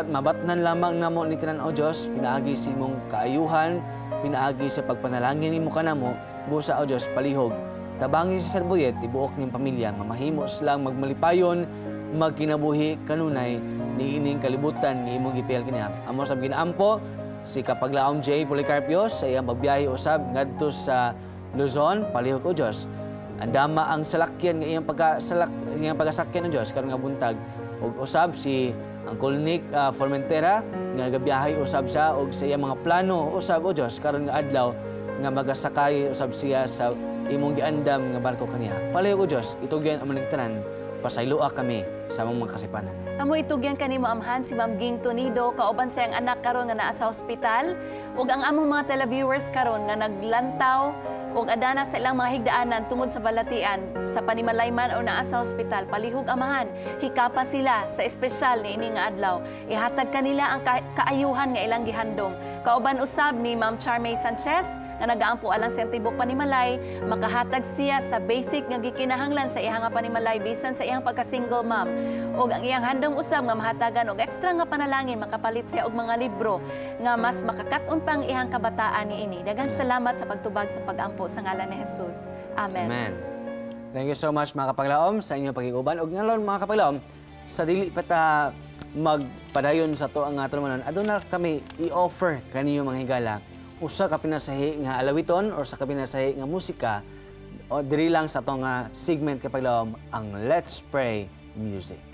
mabatnan lamang namo ni tanan o Dios, pinaagi sa imong kaayuhan, pinaagi sa pagpanalangin nimo kanamo, busa o Dios palihog. Tabangi si Sir Boyet, tibuok niyang pamilya, mamahimo silang magmalipayon, magkinabuhi kanunay ni ining kalibutan ni imong gipil kiniya. Amo sa ginaampo si Kapaglaom J. Policarpio sa iyang pagbiyahe usab ngadto sa Luzon, palihog o Dios. Andama ang salakyan nga iyang pagkasakyan ng Dios karon nga buntag. Ug usab si Uncle Nick Formentera nga gabiyahe usab siya og sa iyang mga plano usab o Dios karon nga adlaw nga magasakay usab siya sa imong giandam nga barko kaniya. Palihog o Dios, itugyan ang manigtanan pasayloa kami sa mga kasipanan. Amo itugyan kanimo amhan si Ma'am Ging Tonido kauban sa iyang anak karon nga naa sa ospital ug ang among mga televiewers karon nga naglantaw ug adana sa ilang mga higdaanan tungod sa balatian sa panimalayman o naa sa ospital palihog amahan hikapa sila sa espesyal ni ini nga adlaw ihatag kanila ang kaayuhan nga ilang gihandom kauban usab ni Ma'am Charmaine Sanchez nga nagaampo alang sa tibok panimalay makahatag siya sa basic nga gikinahanglan sa iyang nga panimalay bisan sa iyang pagka-single mom ug ang iyang handom usab nga mahatagan og ekstra nga panalangin makapalit siya og mga libro nga mas makakat-on pang iyang kabataan niini. Daghang salamat sa pagtubag sa pag-ampo sa ngalan ni Jesus. Amen. Amen. Thank you so much mga kapaglaom sa inyong pag-iguban. Ug ngalon mga kapaglaom, sa dili pa ta magpadayon sa to ang tulumanon, aduna kami i-offer kaninyo mga higala usa ka pinasahi nga alawiton or sa kapinasahi nga musika o diri lang sa to nga segment kapaglaom ang Let's Pray Music.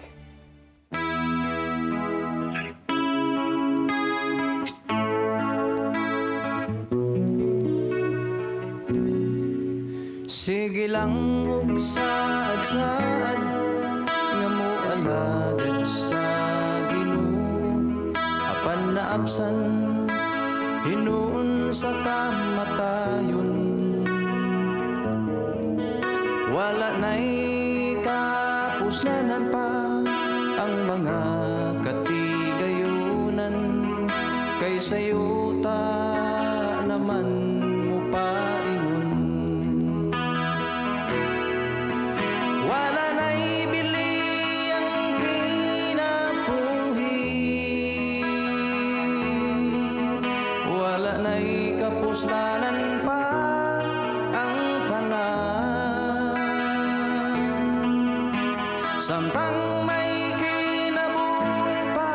Sige lang og saad-saad nga moalagad sa Ginoo apan naapsan hinuon sa kamatayon wala na'y kapuslanan pa ang mga katigayunan kay sayo ta naman mo paingon. Wala na'y bili ang kinabuhi, wala na'y kapuslanan pa ang tanan. Samtang may kinabuhi pa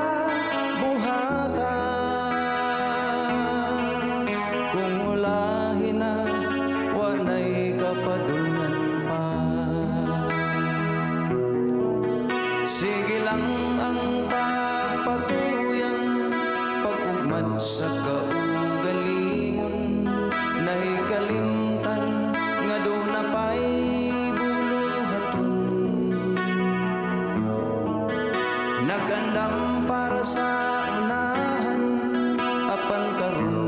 buhata, kung ulahin na wala'y kapadungan pa. Sige lang ang pagpatuyang pag-ugmad sa kaugalingon nahi kalimtan nga doon na pa'y buluhaton. Nagandam para sa unahan apan karon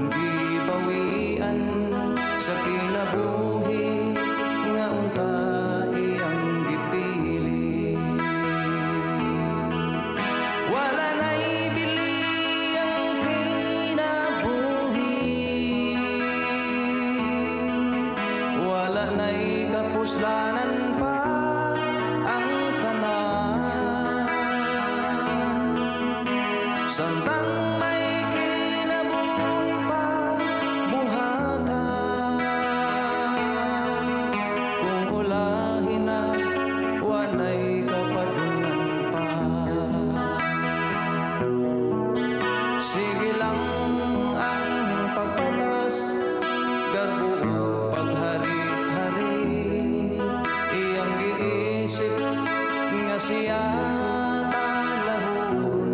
gibawian sa kinabuhi nga unta iyang gipili. Wala na'y bili ang kinabuhi, wala na'y kapuslanan pa ang tanan. Samtang may kinabuhi pa buhata, kung ulahin na wala'y kapadungan pa. Sige lang ang pagpatas, garbo o paghari-hari, iyang giisip nga siya talahuron.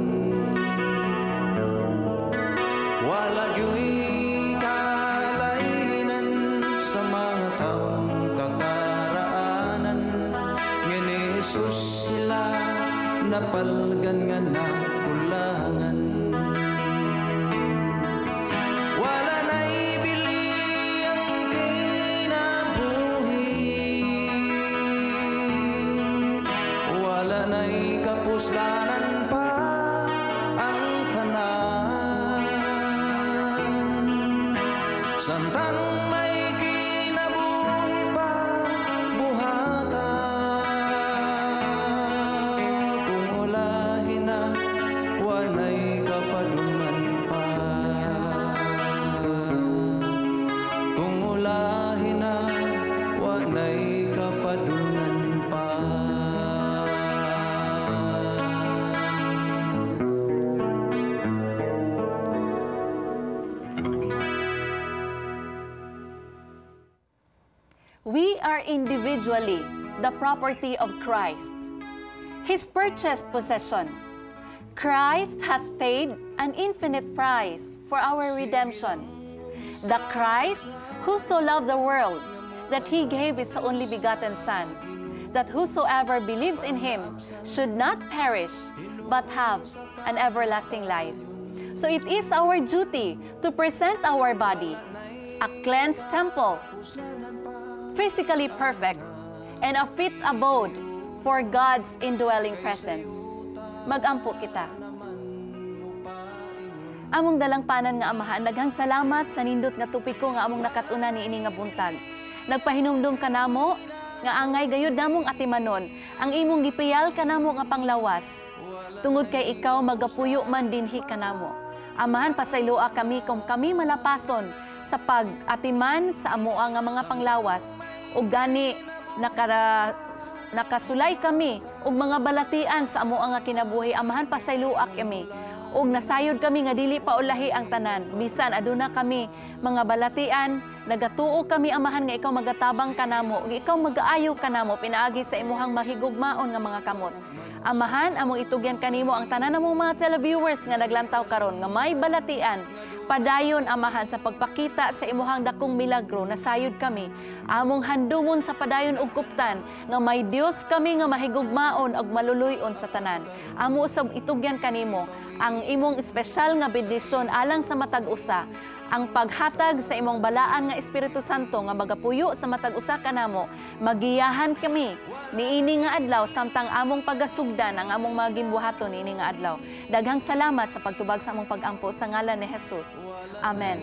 Wala gyu'y kalainan sa mga taong kakaraanan, nga ni Jesus sila napalgan nga nakulangan. Wala na'y bili ang kinabuhi, wala na'y kapuslanan pa ang tanan. Samtang may kinabuhi pa buhata, kung ulahin na wala'y kapadungan pa. Kung ulahin na wala'y kapadungan pa. are individually the property of Christ, His purchased possession. Christ has paid an infinite price for our redemption. The Christ who so loved the world that He gave His only begotten Son, that whosoever believes in Him should not perish, but have an everlasting life. So it is our duty to present our body, a cleansed temple, physically perfect, and a fit abode for God's indwelling presence. Mag-ampo kita. Among dalangpanan nga Amahan, daghang salamat sa nindot nga tupiko nga among nakatuna ni ini nga buntag. Nagpahinumdum ka namo nga angay gayud namong atimanon ang imong gipiyal kanamo nga panglawas. Tungod kay ikaw magapuyo man dinhi kanamo. Amahan, pasayloa kami kung kami malapason sa pag-atiman sa amoa nga mga panglawas ug gani nakasulay kami ug mga balatian sa amoa nga kinabuhi. Amahan, pasayloa kami ug nasayod kami nga dili pa ulahi ang tanan. Bisan aduna kami mga balatian, nagatuo kami Amahan nga ikaw magatabang kanamo ug ikaw magaayo kanamo pinaagi sa imuhang mahigugmaon nga mga kamot. Amahan, among itugyan kanimo ang tanan namong mga televiewers nga naglantaw karon nga may balatian. Padayon Amahan sa pagpakita sa imuhang dakong milagro, nasayod kami. Among handumon sa padayon ug kuptan nga may Dios kami nga mahigugmaon ug maluluyon sa tanan. Amo usab itugyan kanimo ang imong espesyal nga bendisyon alang sa matag usa. Ang paghatag sa imong balaan nga Espiritu Santo nga magapuyo sa matag usa kanamo, magiyahan kami niini nga adlaw samtang among pagasugdan ang among mga gimbuhaton niini nga adlaw. Daghang salamat sa pagtubag sa among pag-ampo sa ngalan ni Jesus. Amen.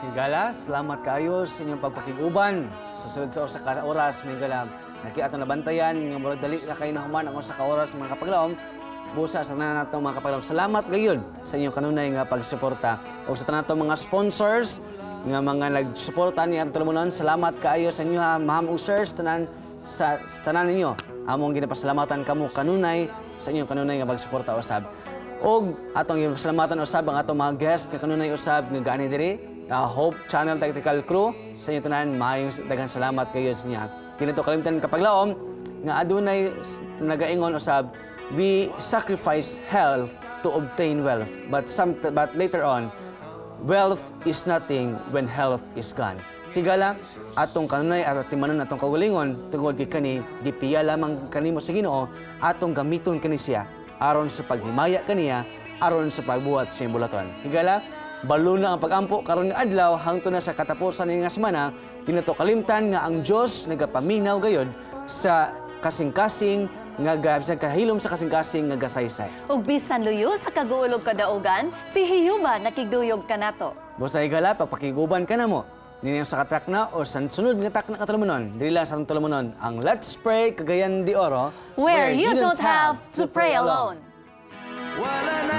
Higala, salamat kayo sa inyong pagpakiguban. Sa sunod sa usa ka oras, may higala, nakiato na bantayan, nga murag dali na kayo na human ang usa ka oras mga kapaglawom. Busa sa tanan natong mga kapaglawom. Salamat gayud sa inyong kanunay nga pagsuporta. O sa tanan natong mga sponsors nga mga nagsuporta ni Arturo Monon. Salamat kaayo sa inyo ha, ma'am ug sirs, tanan sa tanan ninyo. Among ginapasalamatan kamo kanunay sa inyong kanunay nga pagsuporta usab. Og atong ginapasalamatan usab ang atong mga guest nga kanunay usab nga gaani diri. Hope Channel Tactical Crew sa inyo tanan, maayong daghang salamat kayo sa inyo. Kinato kalimtan kapaglawom nga adunay nagaingon usab, we sacrifice health to obtain wealth, but later on, wealth is nothing when health is gone. Higala, atong kanunay at timanon atong kaugalingon tungod kay kani gipiya lamang kanimo sa Ginoo, atong gamiton kani siya aron sa paghimaya kaniya, aron sa pagbuhat sa bulaton. Higala, balo na ang pag-ampo karon nga adlaw hangtod na sa katapusan ni nga semana. Dinato kalimtan nga ang Dios nagapaminaw gayud sa kasing-kasing nga bisan kahilom sa kasing-kasing nga gasaysay. Ug bisan luyo sa kaguulog kadaugan, si Hiyuba nakigduyog kanato. Busa higala, pagpakiguban ka na mo. Ninyo sa katak na o sa sunod nga tak na katulumanon. Dili lang sa katulumanon ang Let's Pray Cagayan de Oro, Where you don't have to pray alone. Wala na